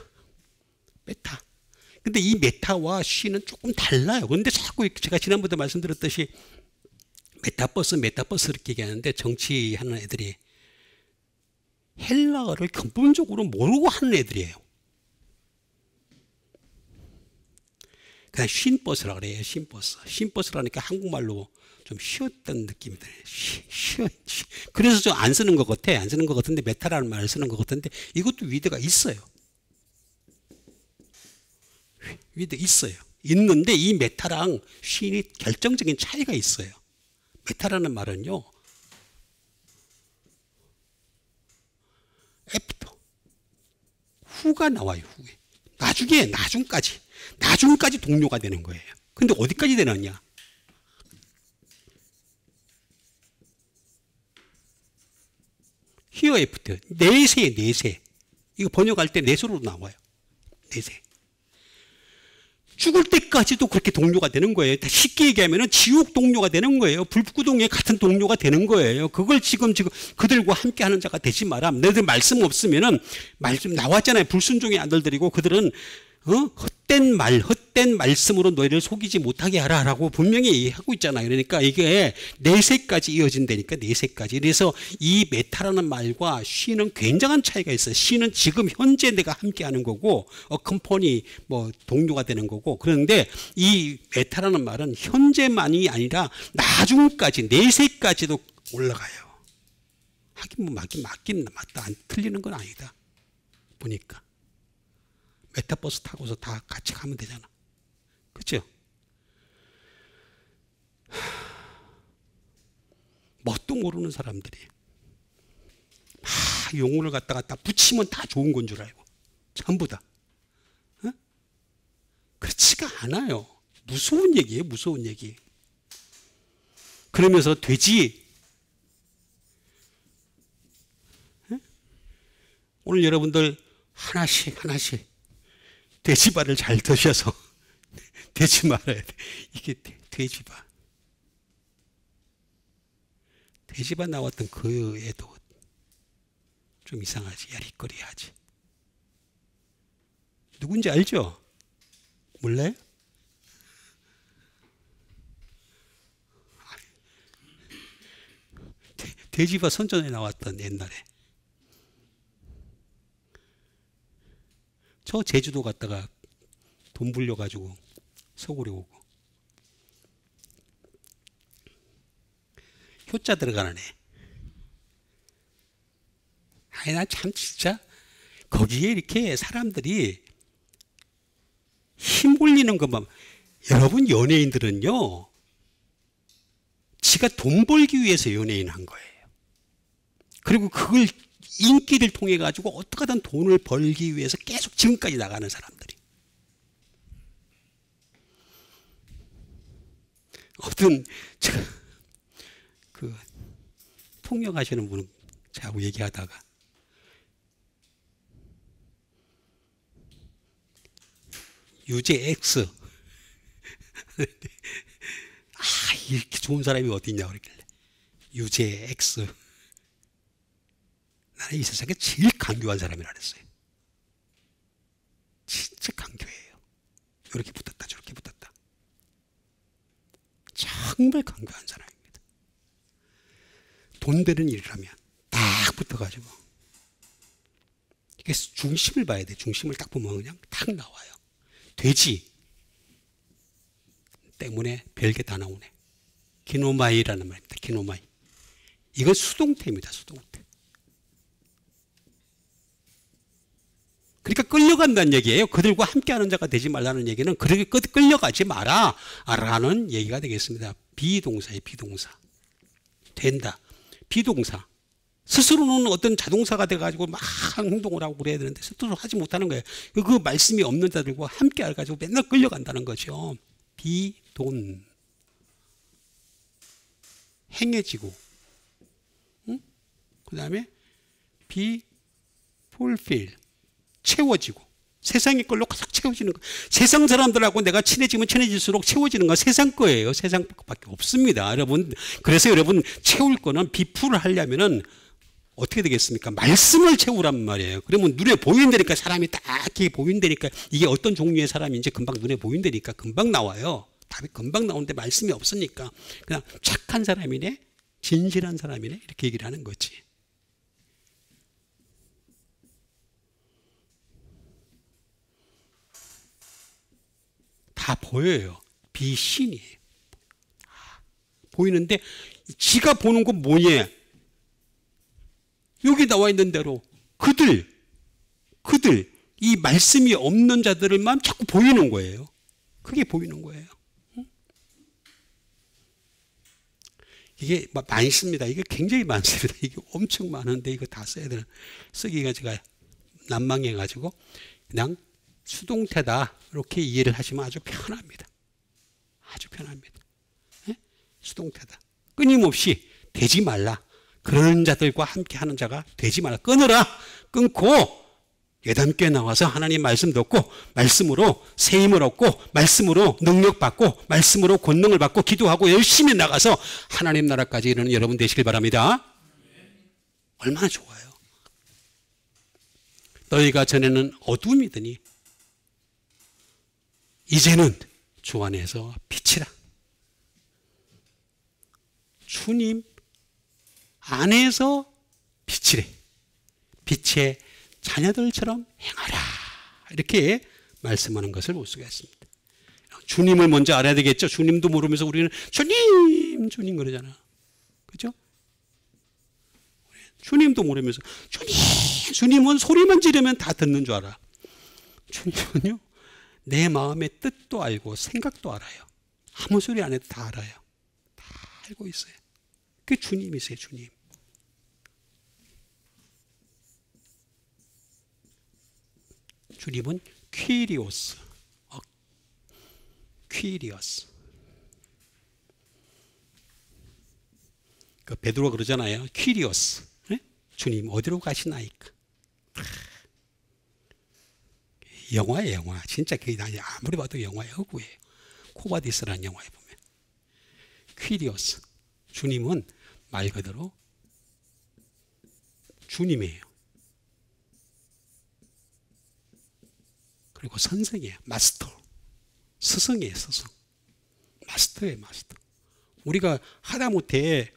[SPEAKER 1] 근데 이 메타와 쉬는 조금 달라요. 그런데 자꾸 제가 지난번에 말씀드렸듯이 메타버스 이렇게 얘기하는데 정치하는 애들이 헬라어를 근본적으로 모르고 하는 애들이에요. 그냥 쉰버스라 그래요. 쉰버스라니까 한국말로 좀 쉬었던 느낌이 들어요. 그래서 좀 안 쓰는 것 같아. 안 쓰는 것 같은데 메타라는 말을 쓰는 것 같은데 이것도 위드가 있어요. 위드 있어요. 있는데 이 메타랑 쉰이 결정적인 차이가 있어요. 메타라는 말은요. 애프터. 후가 나와요. 후에. 나중까지 동료가 되는 거예요. 근데 어디까지 되느냐? 히어 애프터. 내세. 이거 번역할 때 내세로 나와요. 내세. 죽을 때까지도 그렇게 동료가 되는 거예요. 쉽게 얘기하면 지옥 동료가 되는 거예요. 불구동의 같은 동료가 되는 거예요. 그걸 지금 그들과 함께하는 자가 되지 마라. 너희들 말씀 없으면은 말씀 나왔잖아요. 불순종의 아들들이고 그들은 헛된 말씀으로 너희를 속이지 못하게 하라라고 분명히 하고 있잖아요. 그러니까 이게 내세까지 이어진다니까 내세까지. 그래서 이 메타라는 말과 쉬는 굉장한 차이가 있어요. 쉬는 지금 현재 내가 함께하는 거고 컴퍼니 뭐 동료가 되는 거고. 그런데 이 메타라는 말은 현재만이 아니라 나중까지 내세까지도 올라가요. 하긴 뭐 맞긴 맞다. 안 틀리는 건 아니다. 보니까. 메타버스 타고서 다 같이 가면 되잖아. 그렇죠? 뭣도 모르는 사람들이 용어를 갖다가 딱 붙이면 다 좋은 건 줄 알고 전부 다. 그렇지가 않아요. 무서운 얘기예요. 무서운 얘기. 그러면서 돼지 오늘 여러분들 하나씩 돼지발을 잘 드셔서 돼지 말아야 돼. 이게 돼지발. 돼지발 나왔던 그 애도 좀 이상하지. 야리거리 하지. 누군지 알죠? 몰라요? 돼지발 선전에 나왔던 옛날에. 저 제주도 갔다가 돈 불려가지고 서울에 오고 효자 들어가는 애. 난 참 진짜 거기에 이렇게 사람들이 힘 올리는 것만. 여러분 연예인들은요 지가 돈 벌기 위해서 연예인 한 거예요. 그리고 그걸 인기를 통해 가지고 어떻게든 돈을 벌기 위해서 계속 지금까지 나가는 사람들이. 어떤 그 통역하시는 분은 저하고 얘기하다가 유제 X 이렇게 좋은 사람이 어디 있냐고 그랬길래 유제 X 나는 이 세상에 제일 강교한 사람이라 그랬어요. 진짜 강교해요. 이렇게 붙었다 저렇게 붙었다. 정말 강교한 사람입니다. 돈 되는 일이라면 딱 붙어가지고 이게 중심을 봐야 돼. 중심을 딱 보면 그냥 딱 나와요. 돼지 때문에 별게 다 나오네. 기노마이라는 말입니다. 기노마이. 이건 수동태입니다. 수동태. 그러니까 끌려간다는 얘기예요. 그들과 함께하는 자가 되지 말라는 얘기는 그렇게 끌려가지 마라 라는 얘기가 되겠습니다. 비동사예요. 비동사. 된다. 비동사. 스스로는 어떤 자동사가 돼가지고 막 행동을 하고 그래야 되는데 스스로 하지 못하는 거예요. 그 말씀이 없는 자들과 함께 해가지고 맨날 끌려간다는 거죠. 비돈. 행해지고. 응? 그 다음에 fulfill. 채워지고. 세상의 걸로 가득 채워지는 거. 세상 사람들하고 내가 친해지면 친해질수록 채워지는 건 세상 거예요. 세상 밖에 없습니다. 여러분. 그래서 여러분 채울 거는 비풀을 하려면은 어떻게 되겠습니까? 말씀을 채우란 말이에요. 그러면 눈에 보인다니까, 사람이 딱 이렇게 보인다니까, 이게 어떤 종류의 사람인지 금방 눈에 보인다니까 금방 나와요. 답이 금방 나오는데 말씀이 없으니까 그냥 착한 사람이네, 진실한 사람이네, 이렇게 얘기를 하는 거지. 다 보여요. 비신이에요. 보이는데 지가 보는 건 뭐냐? 여기 나와 있는 대로 그들 이 말씀이 없는 자들만 자꾸 보이는 거예요. 그게 보이는 거예요. 이게 많습니다. 이게 굉장히 많습니다. 이게 엄청 많은데 이거 다 써야 되는, 쓰기가 제가 난망해가지고 그냥 수동태다 이렇게 이해를 하시면 아주 편합니다. 아주 편합니다. 네? 수동태다. 끊임없이 되지 말라. 그런 자들과 함께 하는 자가 되지 말라. 끊어라. 끊고 예단교회 나와서 하나님 말씀 듣고 말씀으로 세임을 얻고 말씀으로 능력 받고 말씀으로 권능을 받고 기도하고 열심히 나가서 하나님 나라까지 이르는 여러분 되시길 바랍니다. 얼마나 좋아요. 너희가 전에는 어둠이더니 이제는 주 안에서 빛이라. 주님 안에서 빛이래. 빛의 자녀들처럼 행하라. 이렇게 말씀하는 것을 볼 수가 있습니다. 주님을 먼저 알아야 되겠죠. 주님도 모르면서 우리는 주님 주님 그러잖아. 그죠? 주님도 모르면서 주님 주님은 소리만 지르면 다 듣는 줄 알아. 주님은요 내 마음의 뜻도 알고 생각도 알아요. 아무 소리 안 해도 다 알아요. 다 알고 있어요. 그게 주님이세요. 주님. 주님은 퀴리오스. 퀴리오스. 그 베드로가 그러잖아요. 퀴리오스. 네? 주님 어디로 가시나이까? 영화예요, 영화. 진짜 그게 아무리 봐도 영화의 허구예요. 코바디스라는 영화에 보면. 퀴리오스. 주님은 말 그대로 주님이에요. 그리고 선생이에요. 마스터. 스승이에요. 스승. 마스터예요. 마스터. 우리가 하다못해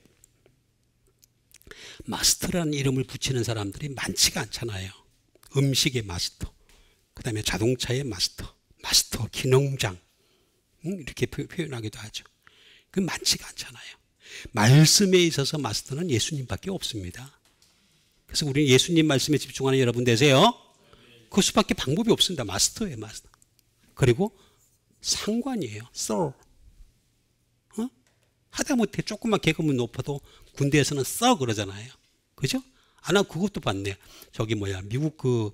[SPEAKER 1] 마스터라는 이름을 붙이는 사람들이 많지가 않잖아요. 음식의 마스터, 그 다음에 자동차의 마스터, 마스터 기능장, 이렇게 표현하기도 하죠. 그 많지가 않잖아요. 말씀에 있어서 마스터는 예수님밖에 없습니다. 그래서 우리는 예수님 말씀에 집중하는 여러분 되세요. 그 수밖에 방법이 없습니다. 마스터예요. 마스터. 그리고 상관이에요. sir. 하다못해 조금만 계급은 높아도 군대에서는 sir 그러잖아요. 그죠? 아, 나 그것도 봤네. 저기 뭐야 미국 그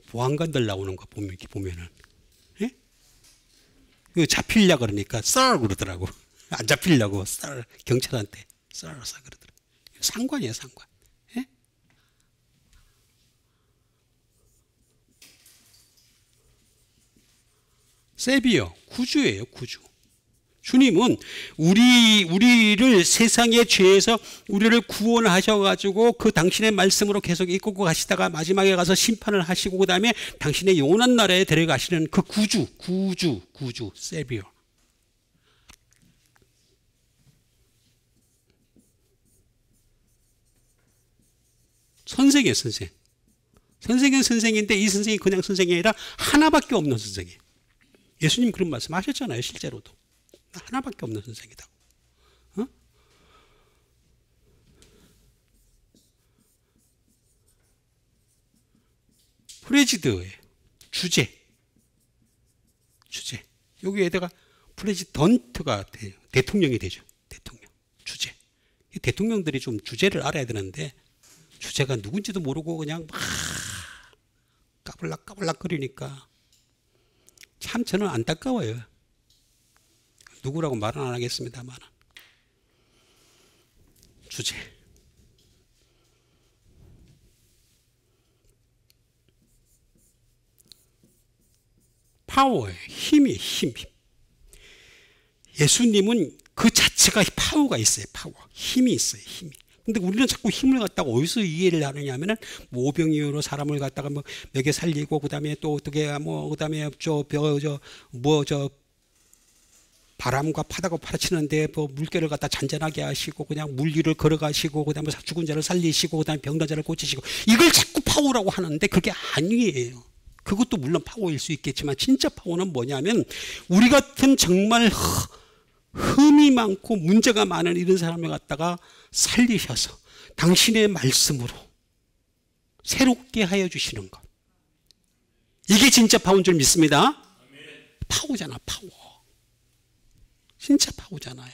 [SPEAKER 1] 보안관들 나오는 거 보면은 예? 그 잡히려 그러니까 sir 그러더라고. 안 잡히려고 sir 경찰한테 sir 그러더라고. 상관이에요. 상관. 예? 세비어 구주예요. 구주. 주님은 우리를 세상의 죄에서 우리를 구원하셔가지고 그 당신의 말씀으로 계속 이끌고 가시다가 마지막에 가서 심판을 하시고 그 다음에 당신의 영원한 나라에 데려가시는 그 구주, 세비어. 선생이에요, 선생. 선생은 선생인데 이 선생이 그냥 선생이 아니라 하나밖에 없는 선생이에요. 예수님 그런 말씀 하셨잖아요, 실제로도. 하나밖에 없는 선생이다. 프레지드의 주제. 여기에다가 프레지던트가 돼요. 대통령이 되죠. 대통령. 주제. 대통령들이 좀 주제를 알아야 되는데 주제가 누군지도 모르고 그냥 막 까불락까불락 거리니까 참 저는 안타까워요. 누구라고 말은 안 하겠습니다만 주제. 파워예요. 힘. 예수님은 그 자체가 파워가 있어요. 파워. 힘이 있어요. 힘이. 근데 우리는 자꾸 힘을 갖다가 어디서 이해를 하느냐 하면은 모병이어로 사람을 갖다가 뭐 먹여 살리고 그다음에 또 어떻게 뭐 그다음에 저 바람과 파다가 파치는데 뭐 물결을 갖다 잔잔하게 하시고 그냥 물 위를 걸어가시고 그다음에 죽은 자를 살리시고 그다음에 병든 자를 고치시고 이걸 자꾸 파워라고 하는데 그게 아니에요. 그것도 물론 파워일 수 있겠지만 진짜 파워는 뭐냐면 우리 같은 정말 흠이 많고 문제가 많은 이런 사람을 갖다가 살리셔서 당신의 말씀으로 새롭게 하여 주시는 것. 이게 진짜 파워인 줄 믿습니다. 파워잖아, 파워. 진짜 파워잖아요.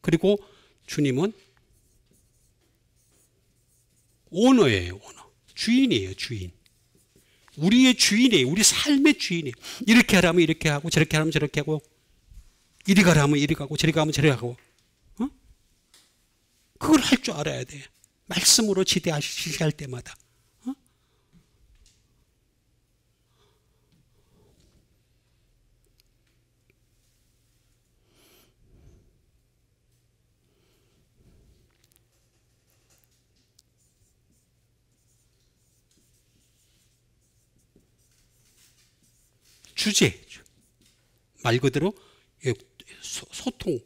[SPEAKER 1] 그리고 주님은 오너예요, 오너. 주인이에요, 주인. 우리의 주인이에요. 우리 삶의 주인이에요. 이렇게 하라면 이렇게 하고 저렇게 하면 저렇게 하고 이리 가라면 이리 가고 저리 가면 저리 가고 그걸 할 줄 알아야 돼. 말씀으로 지시할 때마다. 주제. 말 그대로 소통,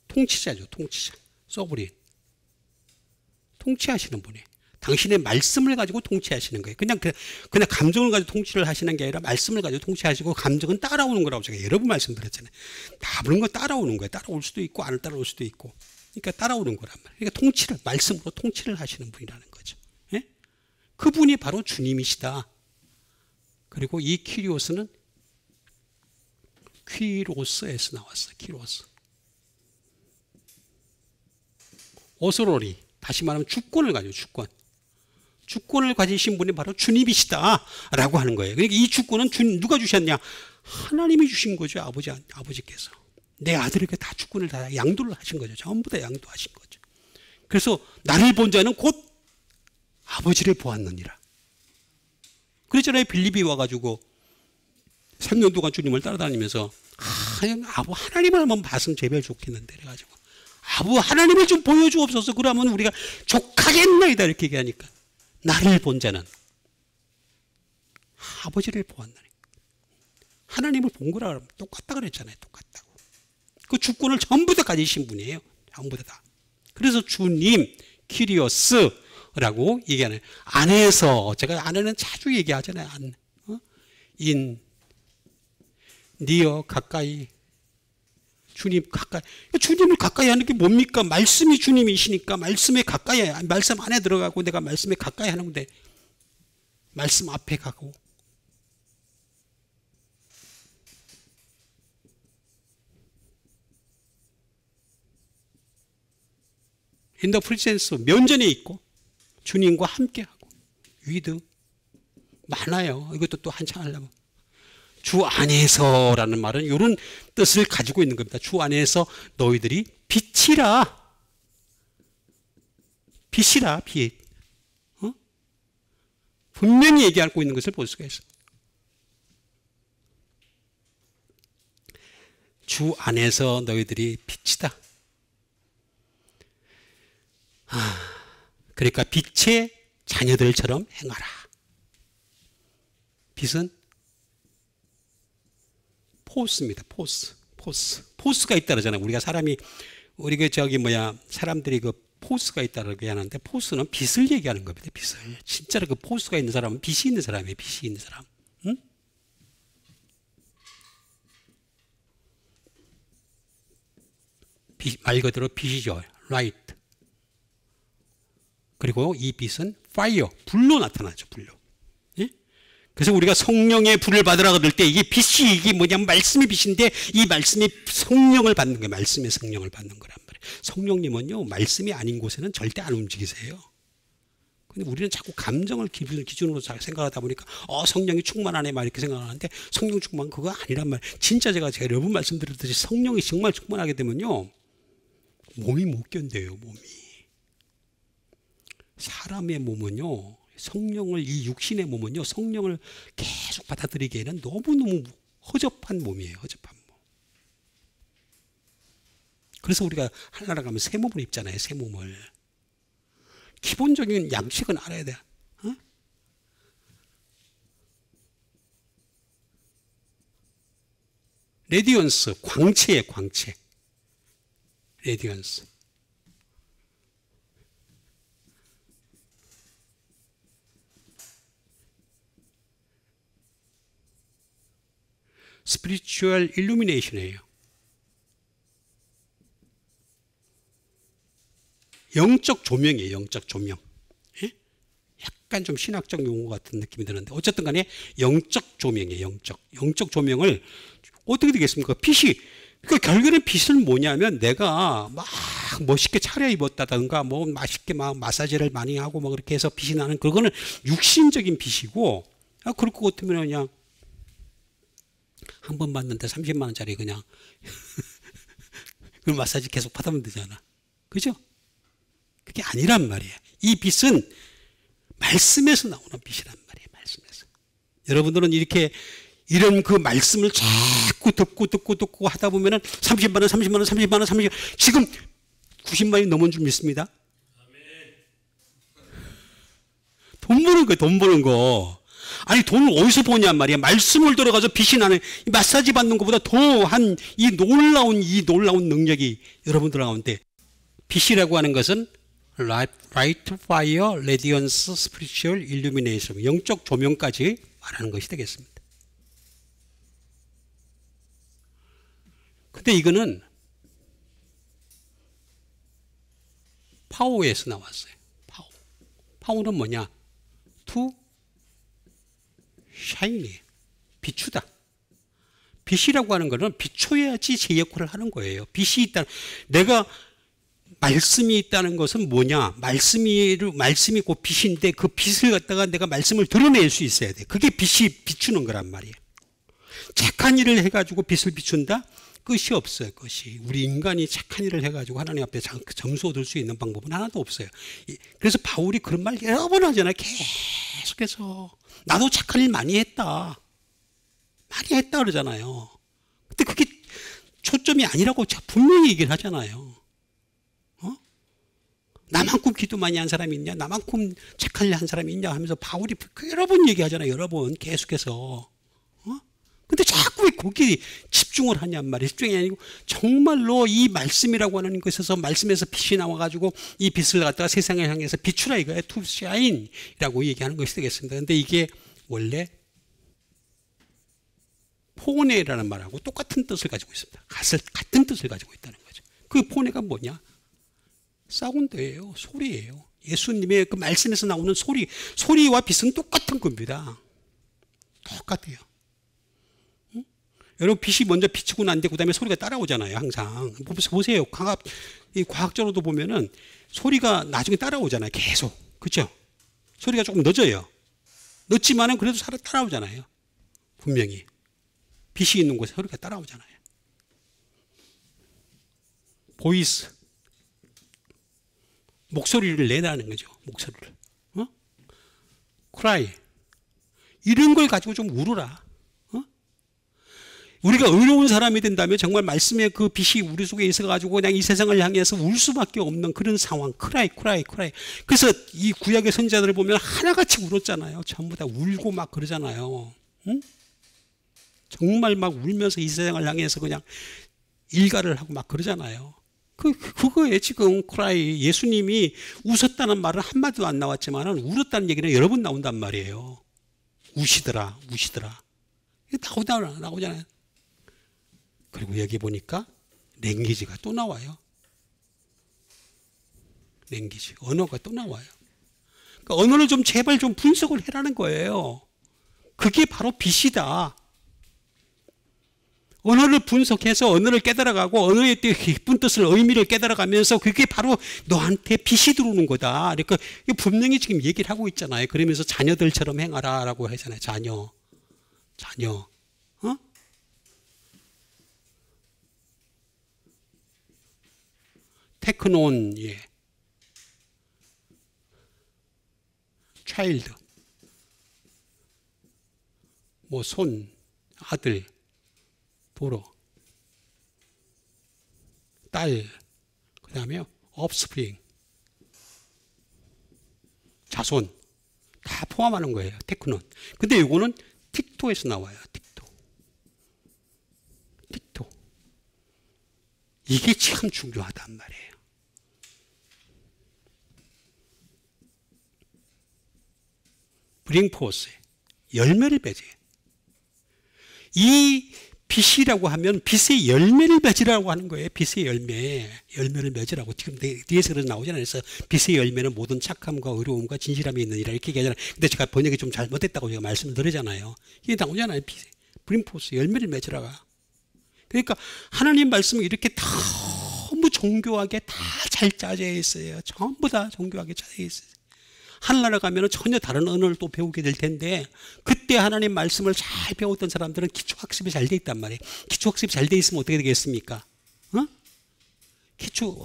[SPEAKER 1] 통치자죠. 통치자. 서브린. 통치하시는 분이. 당신의 말씀을 가지고 통치하시는 거예요. 그냥 감정을 가지고 통치를 하시는 게 아니라 말씀을 가지고 통치하시고 감정은 따라오는 거라고 제가 여러 번 말씀드렸잖아요. 다 그런 거 따라오는 거예요. 따라올 수도 있고 안 따라올 수도 있고. 그러니까 따라오는 거란 말이에요. 그러니까 말씀으로 통치를 하시는 분이라는 거죠. 예? 그분이 바로 주님이시다. 그리고 이 키리오스는 퀴로스에서 나왔어요. 퀴로스. 오스로리. 다시 말하면 주권을 가지고 주권을 가지신 분이 바로 주님이시다라고 하는 거예요. 그러니까 이 주권은 누가 주셨냐? 하나님이 주신 거죠. 아버지께서. 내 아들에게 다 주권을 다 양도를 하신 거죠. 전부 다 양도하신 거죠. 그래서 나를 본 자는 곧 아버지를 보았느니라. 그랬잖아요. 빌립이 와가지고 3년 동안 주님을 따라다니면서 하나님을 한번 봤으면 제발 좋겠는데 그래가지고 하나님을 좀 보여주옵소서. 그러면 우리가 족하겠나이다 이렇게 얘기하니까 나를 본 자는 아버지를 보았나니. 하나님을 본 거라 그러면 똑같다 그랬잖아요. 똑같다고. 그 주권을 전부 다 가지신 분이에요. 전부 다. 그래서 주님 키리오스라고 얘기하는. 안에서 제가 안에는 자주 얘기하잖아요. 니어 가까이. 주님 가까이. 주님을 가까이 하는 게 뭡니까? 말씀이 주님이시니까 말씀에 가까이, 말씀 안에 들어가고 내가 말씀에 가까이 하는 건데 말씀 앞에 가고. In the presence, 면전에 있고 주님과 함께 하고 위드 많아요. 이것도 또 한참 하려면. 주 안에서라는 말은 이런 뜻을 가지고 있는 겁니다. 주 안에서 너희들이 빛이라. 빛이라, 빛. 분명히 얘기하고 있는 것을 볼 수가 있어요. 주 안에서 너희들이 빛이다. 그러니까 빛의 자녀들처럼 행하라. 빛은 포스입니다. 포스가 있다 그러잖아요. 우리가 사람들이 그 포스가 있다고 하는데 포스는 빛을 얘기하는 겁니다. 빛을. 진짜로 그 포스가 있는 사람은 빛이 있는 사람이에요. 빛이 있는 사람. 응? 말 그대로 빛이죠. 라이트. 그리고 이 빛은 파이어, 불로 나타나죠. 불로. 예? 그래서 우리가 성령의 불을 받으라 그럴 때 이게 뭐냐면 말씀의 빛인데 이 말씀이 성령을 받는 거예요. 말씀의 성령을 받는 거란 말이에요. 성령님은요, 말씀이 아닌 곳에는 절대 안 움직이세요. 근데 우리는 자꾸 감정을 기준으로 생각하다 보니까 성령이 충만하네 막 이렇게 생각하는데 성령 충만 그거 아니란 말이에요. 진짜 제가 여러 번 말씀드렸듯이 성령이 정말 충만하게 되면요, 몸이 못 견뎌요. 몸이. 사람의 몸은요, 이 육신의 몸은요, 성령을 계속 받아들이기에는 너무너무 허접한 몸이에요. 허접한 몸. 그래서 우리가 하늘나라 가면 새 몸을 입잖아요. 새 몸을. 기본적인 양식은 알아야 돼. 어? 레디언스, 광채예요. 광채. 레디언스. 스피리추얼 일루미네이션이에요. 영적 조명이에요. 영적 조명. 예? 약간 좀 신학적 용어 같은 느낌이 드는데 어쨌든 간에 영적 조명이에요. 영적 조명을 어떻게 되겠습니까? 빛이 그 결국에는 빛은 뭐냐면 내가 막 멋있게 차려입었다든가 뭐 맛있게 막 마사지를 많이 하고 막 그렇게 해서 빛이 나는 그거는 육신적인 빛이고 그럴 것 같으면 그냥 한 번 받는데 30만 원짜리 그냥 그 마사지 계속 받으면 되잖아. 그죠? 그게 아니란 말이에요. 이 빛은 말씀에서 나오는 빛이란 말이에요. 말씀에서. 여러분들은 이렇게 이런 그 말씀을 자꾸 듣고 하다 보면은 30만 원, 30만 원, 30만 원, 30만 원, 지금 90만 원이 넘은 줄 믿습니다. 돈 버는 거예요. 돈 버는 거. 아니 돈을 어디서 버냔 말이야. 말씀을 들어가서 빛이 나는 마사지 받는 것보다 더한 이 놀라운 능력이 여러분들 가운데 빛이라고 하는 것은 Light Fire Radiance Spiritual Illumination 영적 조명까지 말하는 것이 되겠습니다. 근데 이거는 파워에서 나왔어요. 파워는 뭐냐? To shine, 비추다. 빛이라고 하는 것은 비춰야지 제 역할을 하는 거예요. 빛이 있다. 내가 말씀이 있다는 것은 뭐냐? 말씀이 곧 빛인데 그 빛을 갖다가 내가 말씀을 드러낼 수 있어야 돼. 그게 빛이 비추는 거란 말이에요. 착한 일을 해가지고 빛을 비춘다? 끝이 없어요. 끝이. 우리 인간이 착한 일을 해가지고 하나님 앞에 점수 얻을 수 있는 방법은 하나도 없어요. 그래서 바울이 그런 말 여러 번 하잖아요. 계속해서. 나도 착한 일 많이 했다. 그러잖아요. 근데 그게 초점이 아니라고 분명히 얘기를 하잖아요. 어? 나만큼 기도 많이 한 사람이 있냐? 나만큼 착한 일 한 사람이 있냐? 하면서 바울이 여러 번 얘기하잖아요. 여러 번 계속해서. 근데 자꾸 왜 거기에 집중을 하냔 말이에요. 집중이 아니고 정말로 이 말씀이라고 하는 것에서 말씀에서 빛이 나와가지고 이 빛을 갖다가 세상에 향해서 비추라 이거예요. To shine이라고 얘기하는 것이 되겠습니다. 근데 이게 원래 포네라는 말하고 똑같은 뜻을 가지고 있습니다. 같은 뜻을 가지고 있다는 거죠. 그 포네가 뭐냐? 사운드예요. 소리예요. 예수님의 그 말씀에서 나오는 소리와 빛은 똑같은 겁니다. 똑같아요. 여러분 빛이 먼저 비추고 난 뒤에 그 다음에 소리가 따라오잖아요. 항상 보세요. 과학적으로도 보면은 소리가 나중에 따라오잖아요. 계속. 그렇죠? 소리가 조금 늦어요. 늦지만은 그래도 따라오잖아요. 분명히 빛이 있는 곳에 소리가 따라오잖아요. 보이스, 목소리를 내라는 거죠. 목소리를. cry, 이런 걸 가지고 좀 울어라. 우리가 의로운 사람이 된다면 정말 말씀의 그 빛이 우리 속에 있어가지고 그냥 이 세상을 향해서 울 수밖에 없는 그런 상황. 크라이. 그래서 이 구약의 선지자들을 보면 하나같이 울었잖아요. 전부 다 울고 막 그러잖아요. 응? 정말 막 울면서 이 세상을 향해서 그냥 일가를 하고 막 그러잖아요. 그거에 지금 크라이. 예수님이 웃었다는 말은 한마디도 안 나왔지만 울었다는 얘기는 여러 번 나온단 말이에요. 우시더라. 나오잖아요. 그리고 여기 보니까 랭귀지가 또 나와요. 랭귀지, 언어가 또 나와요. 그러니까 언어를 좀 제발 좀 분석을 해라는 거예요. 그게 바로 빛이다. 언어를 분석해서 언어를 깨달아가고 언어의 깊은 뜻을 의미를 깨달아가면서 그게 바로 너한테 빛이 들어오는 거다. 그러니까 분명히 지금 얘기를 하고 있잖아요. 그러면서 자녀들처럼 행하라라고 하잖아요. 자녀. 테크논, 예. 차일드, 뭐 손, 아들, 도로, 딸, 그 다음에 offspring, 자손 다 포함하는 거예요. 테크논. 근데 이거는 틱토에서 나와요. 틱토. 이게 참 중요하단 말이에요. 브링포스에 열매를 맺어요. 이 빛이라고 하면 빛의 열매를 맺으라고 하는 거예요. 빛의 열매를 맺으라고. 지금 뒤에서 그래서 나오잖아요. 그래서 빛의 열매는 모든 착함과 의로움과 진실함이 있느니라 이렇게 얘기하잖아요. 근데 제가 번역이 좀 잘못됐다고 제가 말씀을 드리잖아요. 이게 나오잖아요. 브림포스 열매를 맺으라가. 그러니까 하나님 말씀은 이렇게 너무 정교하게 다 잘 짜져 있어요. 전부 다 정교하게 짜져 있어요. 하늘나라 가면 전혀 다른 언어를 또 배우게 될 텐데 그때 하나님 말씀을 잘 배웠던 사람들은 기초학습이 잘 돼 있단 말이에요. 기초학습이 잘 돼 있으면 어떻게 되겠습니까?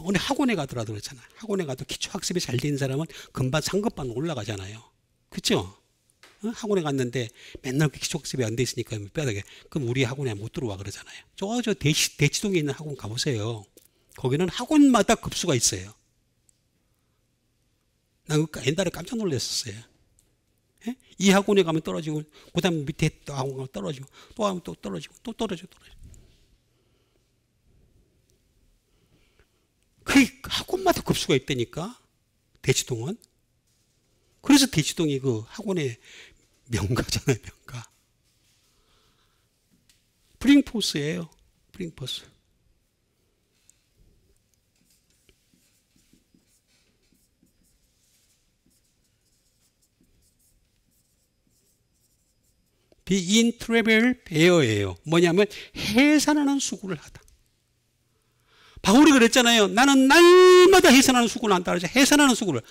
[SPEAKER 1] 오늘 학원에 가더라도 그렇잖아요. 학원에 가도 기초학습이 잘 돼 있는 사람은 금방 상급반 올라가잖아요. 그렇죠? 학원에 갔는데 맨날 기초학습이 안 돼 있으니까 뼈다게 그럼 우리 학원에 못 들어와 그러잖아요. 저 대치동에 있는 학원 가보세요. 거기는 학원마다 급수가 있어요. 난 옛날에 깜짝 놀랐었어요. 예? 이 학원에 가면 떨어지고, 그 다음 밑에 또 학원 가면 떨어지고, 또 하면 또 떨어지고, 또 떨어지고. 그 학원마다 급수가 있다니까, 대치동은. 그래서 대치동이 그 학원의 명가잖아요, 명가. 브링포스예요, 브링포스. 비인 트래벨 베어예요. 뭐냐면 해산하는 수고를 하다. 바울이 그랬잖아요. 나는 날마다 해산하는 수고를 한다 그랬죠. 해산하는 수고를.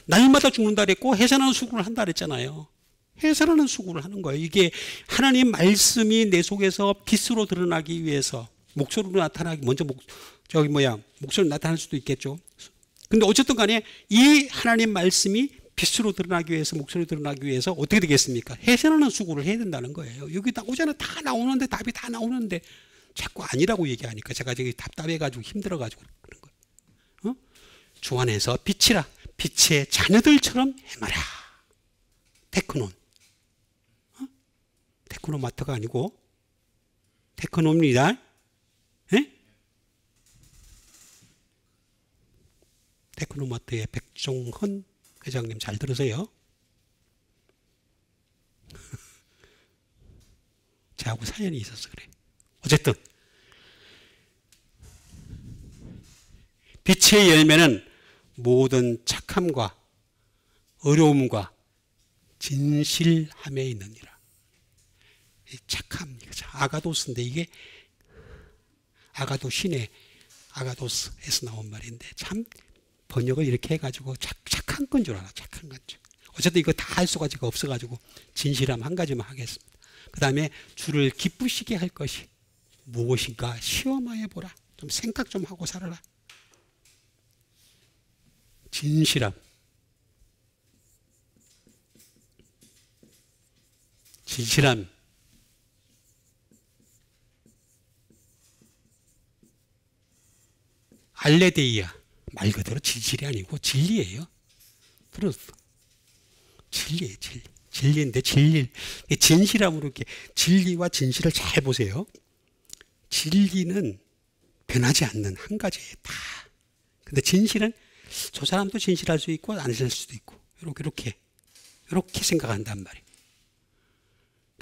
[SPEAKER 1] 날마다 죽는다 그랬고 해산하는 수고를 한다 그랬잖아요. 해산하는 수고를 하는 거예요. 이게 하나님 말씀이 내 속에서 빛으로 드러나기 위해서 목소리로 나타나기 목소리로 나타날 수도 있겠죠. 근데 어쨌든 간에 이 하나님 말씀이 빛으로 드러나기 위해서 목소리로 드러나기 위해서 어떻게 되겠습니까? 해산하는 수고를 해야 된다는 거예요. 여기 나오잖아요. 다 나오는데 답이 다 나오는데 자꾸 아니라고 얘기하니까 제가 저기 답답해가지고 힘들어가지고 그런 거예요. 주 안에서 빛이라 빛의 자녀들처럼 행하라. 테크논. 테크노마트가 아니고 테크노입니다. 예? 테크노마트의 백종헌 회장님 잘 들으세요. 저하고 사연이 있어서 그래. 어쨌든 빛의 열매는 모든 착함과 어려움과 진실함에 있느니라. 착함, 아가도스인데 이게 아가도스에서 나온 말인데 참 번역을 이렇게 해가지고 착한 건 줄 알아. 착한 건 줄. 어쨌든 이거 다 할 수가 없어가지고 진실함 한 가지만 하겠습니다. 그 다음에 주를 기쁘시게 할 것이 무엇인가 시험하여 보라. 좀 생각 좀 하고 살아라. 진실함. 알레데이아. 말 그대로 진실이 아니고 진리예요. 들었어. 진리예요, 진리. 진리인데 진실함으로 이렇게 진리와 진실을 잘 보세요. 진리는 변하지 않는 한 가지예요, 다. 근데 진실은 저 사람도 진실할 수 있고 아닐 수도 있고 이렇게 생각한단 말이에요.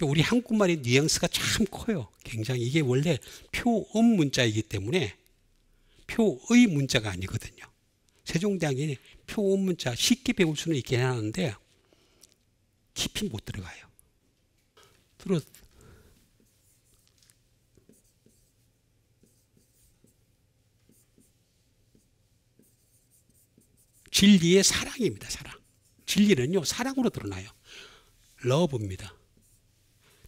[SPEAKER 1] 우리 한국말의 뉘앙스가 참 커요. 굉장히 이게 원래 표음 문자이기 때문에 표의 문자가 아니거든요. 세종대왕이 표음 문자 쉽게 배울 수는 있긴 하는데 깊이 못 들어가요. 진리의 사랑입니다. 사랑. 진리는요 사랑으로 드러나요. 러브입니다.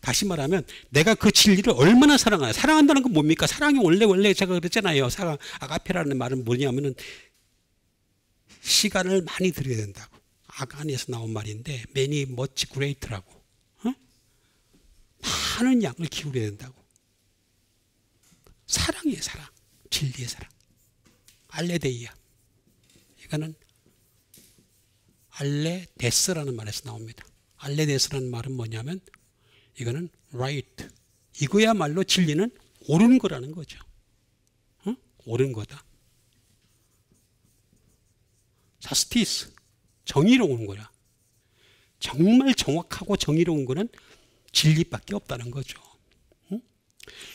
[SPEAKER 1] 다시 말하면 내가 그 진리를 얼마나 사랑하냐. 사랑한다는 건 뭡니까? 사랑이 원래 제가 그랬잖아요. 아가페라는 말은 뭐냐면은 시간을 많이 들여야 된다고. 아간에서 나온 말인데 many much great라고. 많은 양을 기울여야 된다고. 사랑이에요, 사랑. 진리의 사랑. 알레데이아. 이거는 알레데스라는 말에서 나옵니다. 알레데스라는 말은 뭐냐면 이거는 right. 이거야말로 진리는 옳은 거라는 거죠. 응? 옳은 거다. justice. 정의로운 거야. 정말 정확하고 정의로운 거는 진리밖에 없다는 거죠. 응?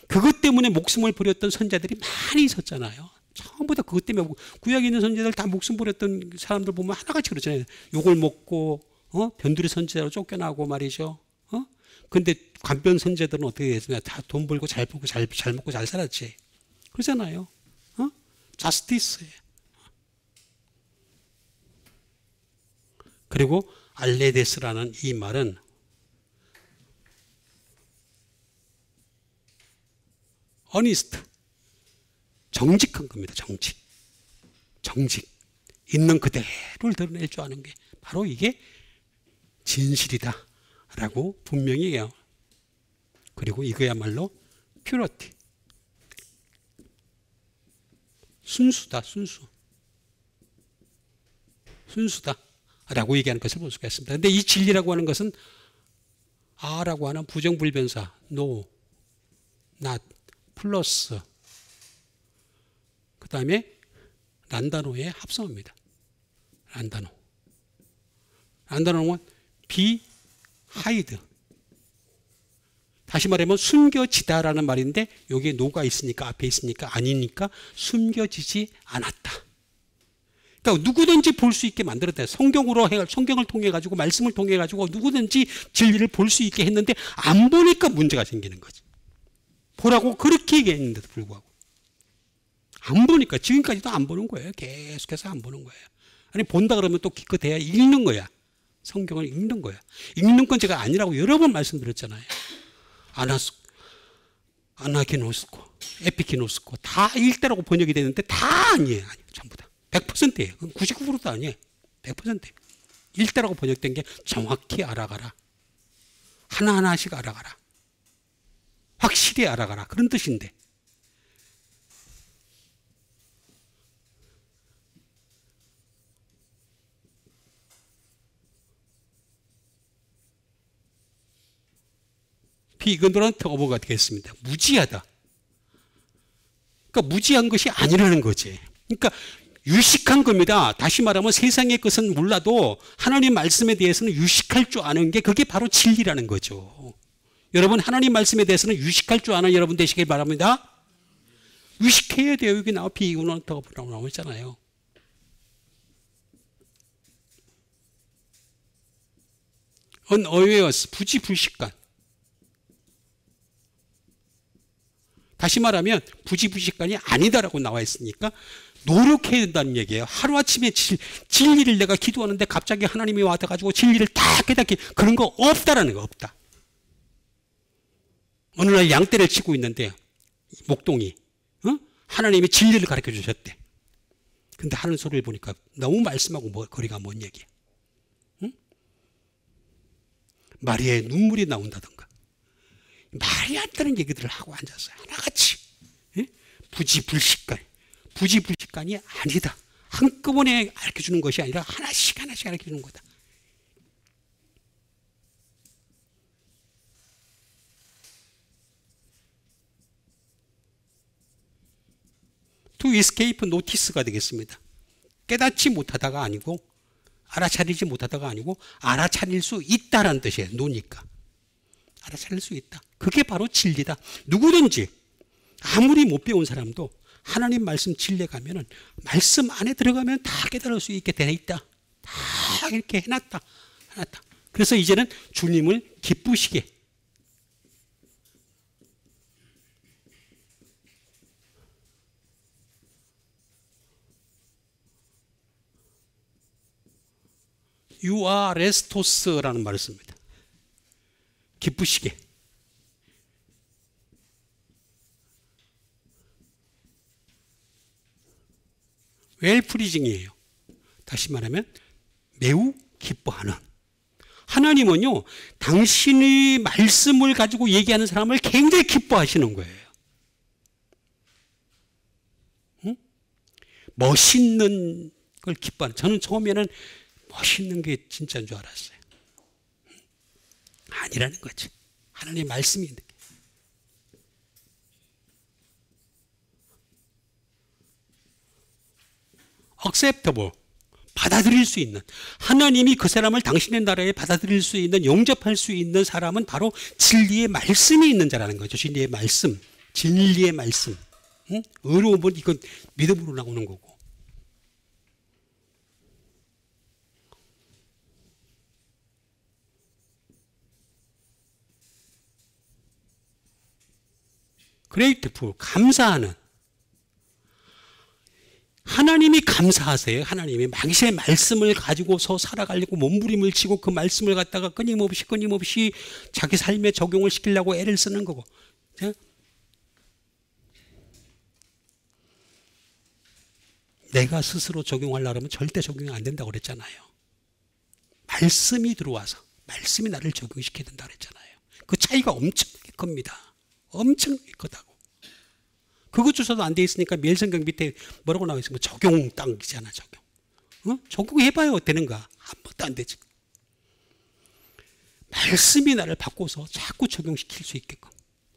[SPEAKER 1] 그것 때문에 목숨을 버렸던 선자들이 많이 있었잖아요. 전부 다 그것 때문에 구약에 있는 선자들 다 목숨 버렸던 사람들 보면 하나같이 그렇잖아요. 욕을 먹고 변두리 선지자로 쫓겨나고 말이죠. 근데 관변 선지자들은 어떻게 했으냐? 다 돈 벌고 잘 먹고 잘 먹고 잘 살았지. 그러잖아요. 자스티스. 그리고 알레데스라는 이 말은 honest. 정직한 겁니다. 정직. 있는 그대로를 드러낼 줄 아는 게 바로 이게 진실이다 라고 분명히 해요. 그리고 이거야말로 purity. 순수다. 순수다 라고 얘기하는 것을 볼 수가 있습니다. 근데 이 진리라고 하는 것은 아라고 하는 부정불변사 no, not, 플러스 그 다음에 란다노의 합성어입니다. 란다노는 be, hide. 다시 말하면 숨겨지다라는 말인데 여기에 노가 있으니까 앞에 있으니까 아니니까 숨겨지지 않았다. 그러니까 누구든지 볼 수 있게 만들었다. 성경을 통해 가지고 말씀을 통해 가지고 누구든지 진리를 볼 수 있게 했는데 안 보니까 문제가 생기는 거지. 보라고 그렇게 얘기했는데도 불구하고 안 보니까 지금까지도 안 보는 거예요. 계속해서 안 보는 거예요. 아니 본다 그러면 또 기껏해야 읽는 거야. 성경을 읽는 거야. 읽는 건 제가 아니라고 여러 번 말씀드렸잖아요. 아나기노스코, 에피키노스코 다 읽다라고 번역이 되는데 다 아니에요. 전부 다. 100%예요. 99%도 아니에요. 100%. 읽다라고 번역된 게 정확히 알아가라. 하나하나씩 알아가라. 확실히 알아가라. 그런 뜻인데. 비이그노런트 오버가 되겠습니다. 무지하다. 그러니까 무지한 것이 아니라는 거지. 그러니까 유식한 겁니다. 다시 말하면 세상의 것은 몰라도 하나님 말씀에 대해서는 유식할 줄 아는 게 그게 바로 진리라는 거죠. 여러분 하나님 말씀에 대해서는 유식할 줄 아는 여러분 되시길 바랍니다. 유식해야 돼요. 여기 나와 비이그노런트 오버라고 나오잖아요. unawares, 부지불식간. 다시 말하면 부지불식간이 아니다라고 나와 있으니까 노력해야 된다는 얘기예요. 하루아침에 진리를 내가 기도하는데 갑자기 하나님이 와가지고 진리를 다 깨닫게 그런 거 없다라는 거 없다. 어느 날 양떼를 치고 있는데 목동이 하나님이 진리를 가르쳐 주셨대. 근데 하는 소리를 보니까 너무 말씀하고 거리가 먼 얘기야. 마리아의 눈물이 나온다던가 말이 안 되는 얘기들을 하고 앉았어요. 하나같이. 부지불식간이 아니다. 한꺼번에 가르쳐주는 것이 아니라 하나씩 가르쳐주는 거다. To escape notice가 되겠습니다. 깨닫지 못하다가 아니고 알아차리지 못하다가 아니고 알아차릴 수 있다라는 뜻이에요. 노니까. 알아차릴 수 있다. 그게 바로 진리다. 누구든지 아무리 못 배운 사람도 하나님 말씀 진리에 가면은 말씀 안에 들어가면 다 깨달을 수 있게 돼 있다. 다 이렇게 해놨다. 그래서 이제는 주님을 기쁘시게 유아레스토스라는 말을 씁니다. 기쁘시게. 웰프리징이에요. 다시 말하면 매우 기뻐하는. 하나님은요, 당신의 말씀을 가지고 얘기하는 사람을 굉장히 기뻐하시는 거예요. 멋있는 걸 기뻐하는. 저는 처음에는 멋있는 게 진짜인 줄 알았어요. 아니라는 거지. 하나님의 말씀이 있는 게. acceptable, 받아들일 수 있는, 하나님이 그 사람을 당신의 나라에 받아들일 수 있는, 영접할 수 있는 사람은 바로 진리의 말씀이 있는 자라는 거죠. 진리의 말씀, 진리의 말씀. 응? 어려우면 이건 믿음으로 나오는 거고. grateful, 감사하는. 하나님이 감사하세요. 하나님이 당신의 말씀을 가지고서 살아가려고 몸부림을 치고 그 말씀을 갖다가 끊임없이 자기 삶에 적용을 시키려고 애를 쓰는 거고. 내가 스스로 적용하려면 절대 적용이 안 된다고 그랬잖아요. 말씀이 들어와서 말씀이 나를 적용시켜야 된다고 그랬잖아요. 그 차이가 엄청나게 큽니다. 엄청나게 크다고. 그것조차도 안 돼 있으니까 멸성경 밑에 뭐라고 나와 있으면 적용 땅이잖아. 적용. 적용해봐요. 되는가? 한 번도 안 되지. 말씀이 나를 바꿔서 자꾸 적용시킬 수 있게끔.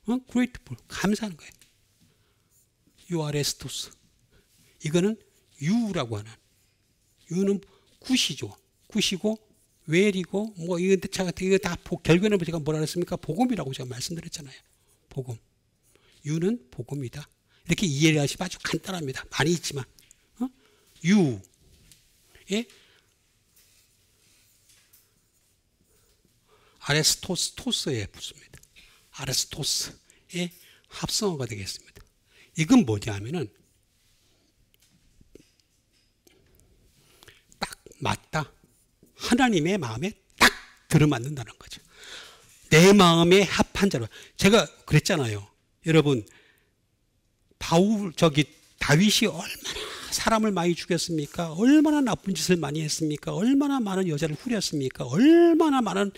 [SPEAKER 1] grateful, 감사하는 거예요. 유아레스토스. 이거는 유라고 하는. 유는 굿이죠. 굿이고 웰이고 뭐 이거 다 결국에는 제가 뭐라 그랬습니까? 복음이라고 제가 말씀드렸잖아요. 복음. 유는 복음이다. 이렇게 이해를 하시면 아주 간단합니다. 많이 있지만. 유. 예? 아레스토스에 붙습니다. 아레스토스의 합성어가 되겠습니다. 이건 뭐냐 하면은 딱 맞다. 하나님의 마음에 딱 들어맞는다는 거죠. 내 마음에 합한 자로. 제가 그랬잖아요. 여러분, 다윗이 얼마나 사람을 많이 죽였습니까? 얼마나 나쁜 짓을 많이 했습니까? 얼마나 많은 여자를 후렸습니까? 얼마나 많은,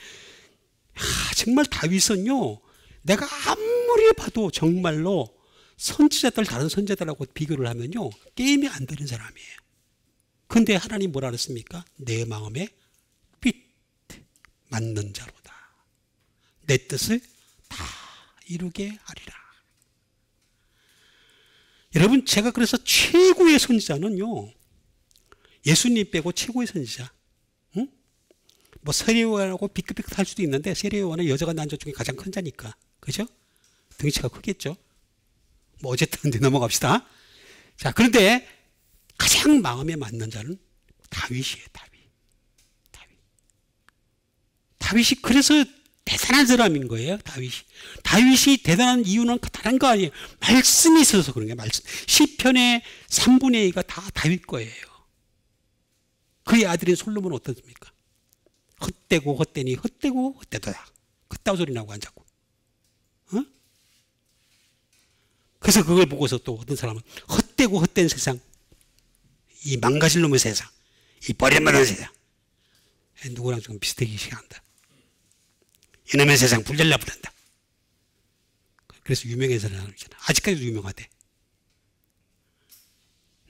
[SPEAKER 1] 정말 다윗은요, 내가 아무리 봐도 정말로 선지자들, 다른 선지자들하고 비교를 하면요, 게임이 안 되는 사람이에요. 근데 하나님 뭐라 그랬습니까? 내 마음에 맞는 자로다. 내 뜻을 다 이루게 하리라. 여러분, 제가 그래서 최고의 선지자는요, 예수님 빼고 최고의 선지자. 응? 뭐 세례요한하고 비슷비슷할 수도 있는데 세례요한은 여자가 낳은 자 중에 가장 큰 자니까. 그죠? 덩치가 크겠죠? 뭐 어쨌든 넘어갑시다. 자, 그런데 가장 마음에 맞는 자는 다윗이에요. 다윗이 그래서 대단한 사람인 거예요. 다윗이 대단한 이유는 다른 거 아니에요. 말씀이 있어서 그런 거예요. 말씀. 시편의 3분의 2가 다 다윗 거예요. 그의 아들인 솔로몬은 어떻습니까? 헛되고 헛되니 헛되고 헛되다. 그따위 소리 나고 앉았고. 그래서 그걸 보고서 또 어떤 사람은 헛되고 헛된 세상, 이 망가질 놈의 세상, 이 버림받은 세상, 누구랑 좀 비슷하게 시간한다. 이놈의 세상 불잘라 부른다. 그래서 유명해서 나는 있잖아. 아직까지도 유명하대.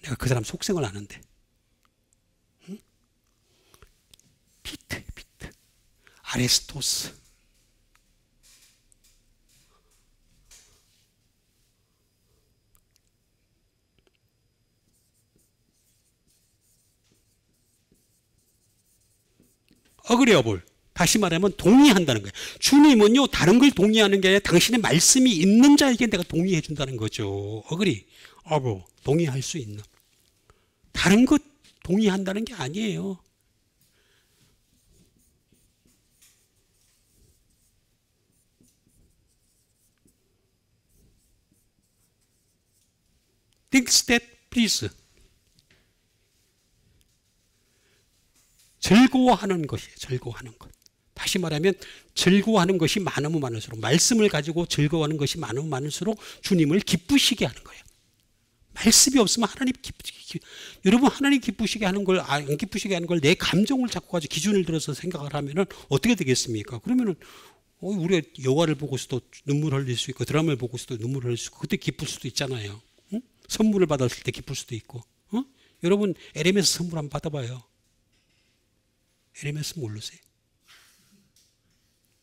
[SPEAKER 1] 내가 그 사람 속생을 아는데. 응? 비트. 아레스토스. 어그리어볼. 다시 말하면 동의한다는 거예요. 주님은요, 다른 걸 동의하는 게 아니라 당신의 말씀이 있는 자에게 내가 동의해 준다는 거죠. 동의할 수 있는. 다른 것 동의한다는 게 아니에요. Thinks that please. 즐거워하는 것이에요. 즐거워하는 것. 다시 말하면 즐거워하는 것이 많으면 많을수록, 말씀을 가지고 즐거워하는 것이 많으면 많을수록 주님을 기쁘시게 하는 거예요. 말씀이 없으면 하나님 여러분, 하나님 기쁘시게 하는 걸, 안 기쁘시게 하는 걸 내 감정을 자꾸 가지고 기준을 들어서 생각을 하면은 어떻게 되겠습니까? 그러면은 우리가 영화를 보고서도 눈물 흘릴 수 있고, 드라마를 보고서도 눈물 흘릴 수 있고, 그때 기쁠 수도 있잖아요. 응? 선물을 받았을 때 기쁠 수도 있고, 여러분 에르메스 선물 한번 받아봐요. 에르메스 모르세요?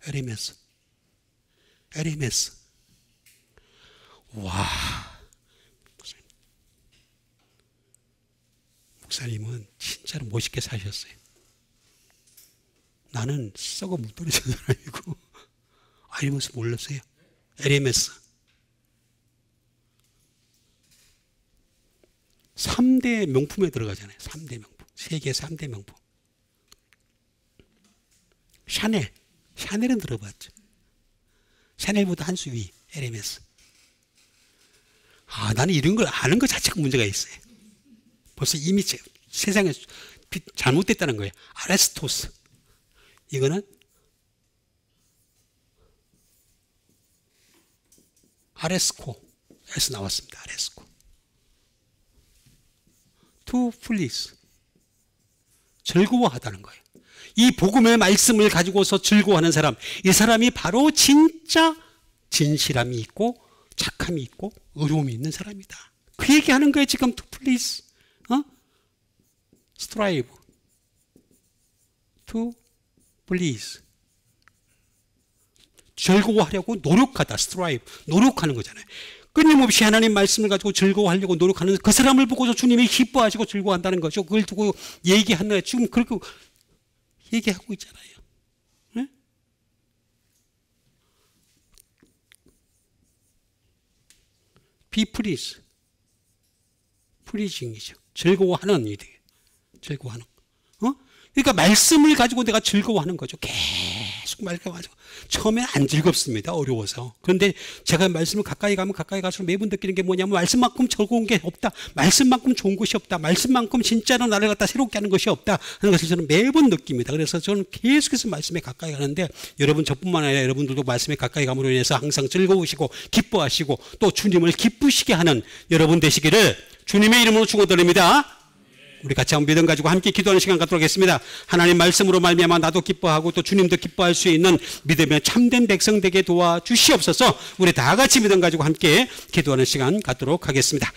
[SPEAKER 1] 에르메스. 와, 목사님은 진짜로 멋있게 사셨어요. 나는 썩어 뭉떨어진 사람이고 에르메스 몰랐어요. 에르메스 3대 명품에 들어가잖아요. 3대 명품. 세계 3대 명품. 샤넬은 들어봤죠. 샤넬보다 한 수 위, 에르메스. 나는 이런 걸 아는 것 자체가 문제가 있어요. 벌써 이미 세상에 잘못됐다는 거예요. 아레스토스. 이거는 아레스코에서 나왔습니다. 아레스코. To please. 즐거워하다는 거예요. 이 복음의 말씀을 가지고서 즐거워하는 사람, 이 사람이 바로 진짜 진실함이 있고 착함이 있고 의로움이 있는 사람이다. 그 얘기하는 거예요. 지금 to please, strive, to please. 즐거워하려고 노력하다. strive, 노력하는 거잖아요. 끊임없이 하나님 말씀을 가지고 즐거워하려고 노력하는 그 사람을 보고서 주님이 기뻐하시고 즐거워한다는 거죠. 그걸 두고 얘기하는 거예요. 지금 그렇게 얘기하고 있잖아요. 네? Be pleased. pleasing이죠. 즐거워하는 일이에요. 즐거워하는. 그러니까 말씀을 가지고 내가 즐거워하는 거죠. 계속 말해가지고. 처음엔 안 즐겁습니다. 어려워서. 그런데 제가 말씀을 가까이 가면 가까이 갈수록 매번 느끼는 게 뭐냐면 말씀만큼 즐거운 게 없다. 말씀만큼 좋은 것이 없다. 말씀만큼 진짜로 나를 갖다 새롭게 하는 것이 없다 하는 것을 저는 매번 느낍니다. 그래서 저는 계속해서 말씀에 가까이 가는데 여러분 저뿐만 아니라 여러분들도 말씀에 가까이 감으로 인해서 항상 즐거우시고 기뻐하시고 또 주님을 기쁘시게 하는 여러분 되시기를 주님의 이름으로 축원드립니다. 우리 같이 한번 믿음 가지고 함께 기도하는 시간 갖도록 하겠습니다. 하나님 말씀으로 말미암아 나도 기뻐하고 또 주님도 기뻐할 수 있는 믿음의 참된 백성 되게 도와주시옵소서. 우리 다 같이 믿음 가지고 함께 기도하는 시간 갖도록 하겠습니다.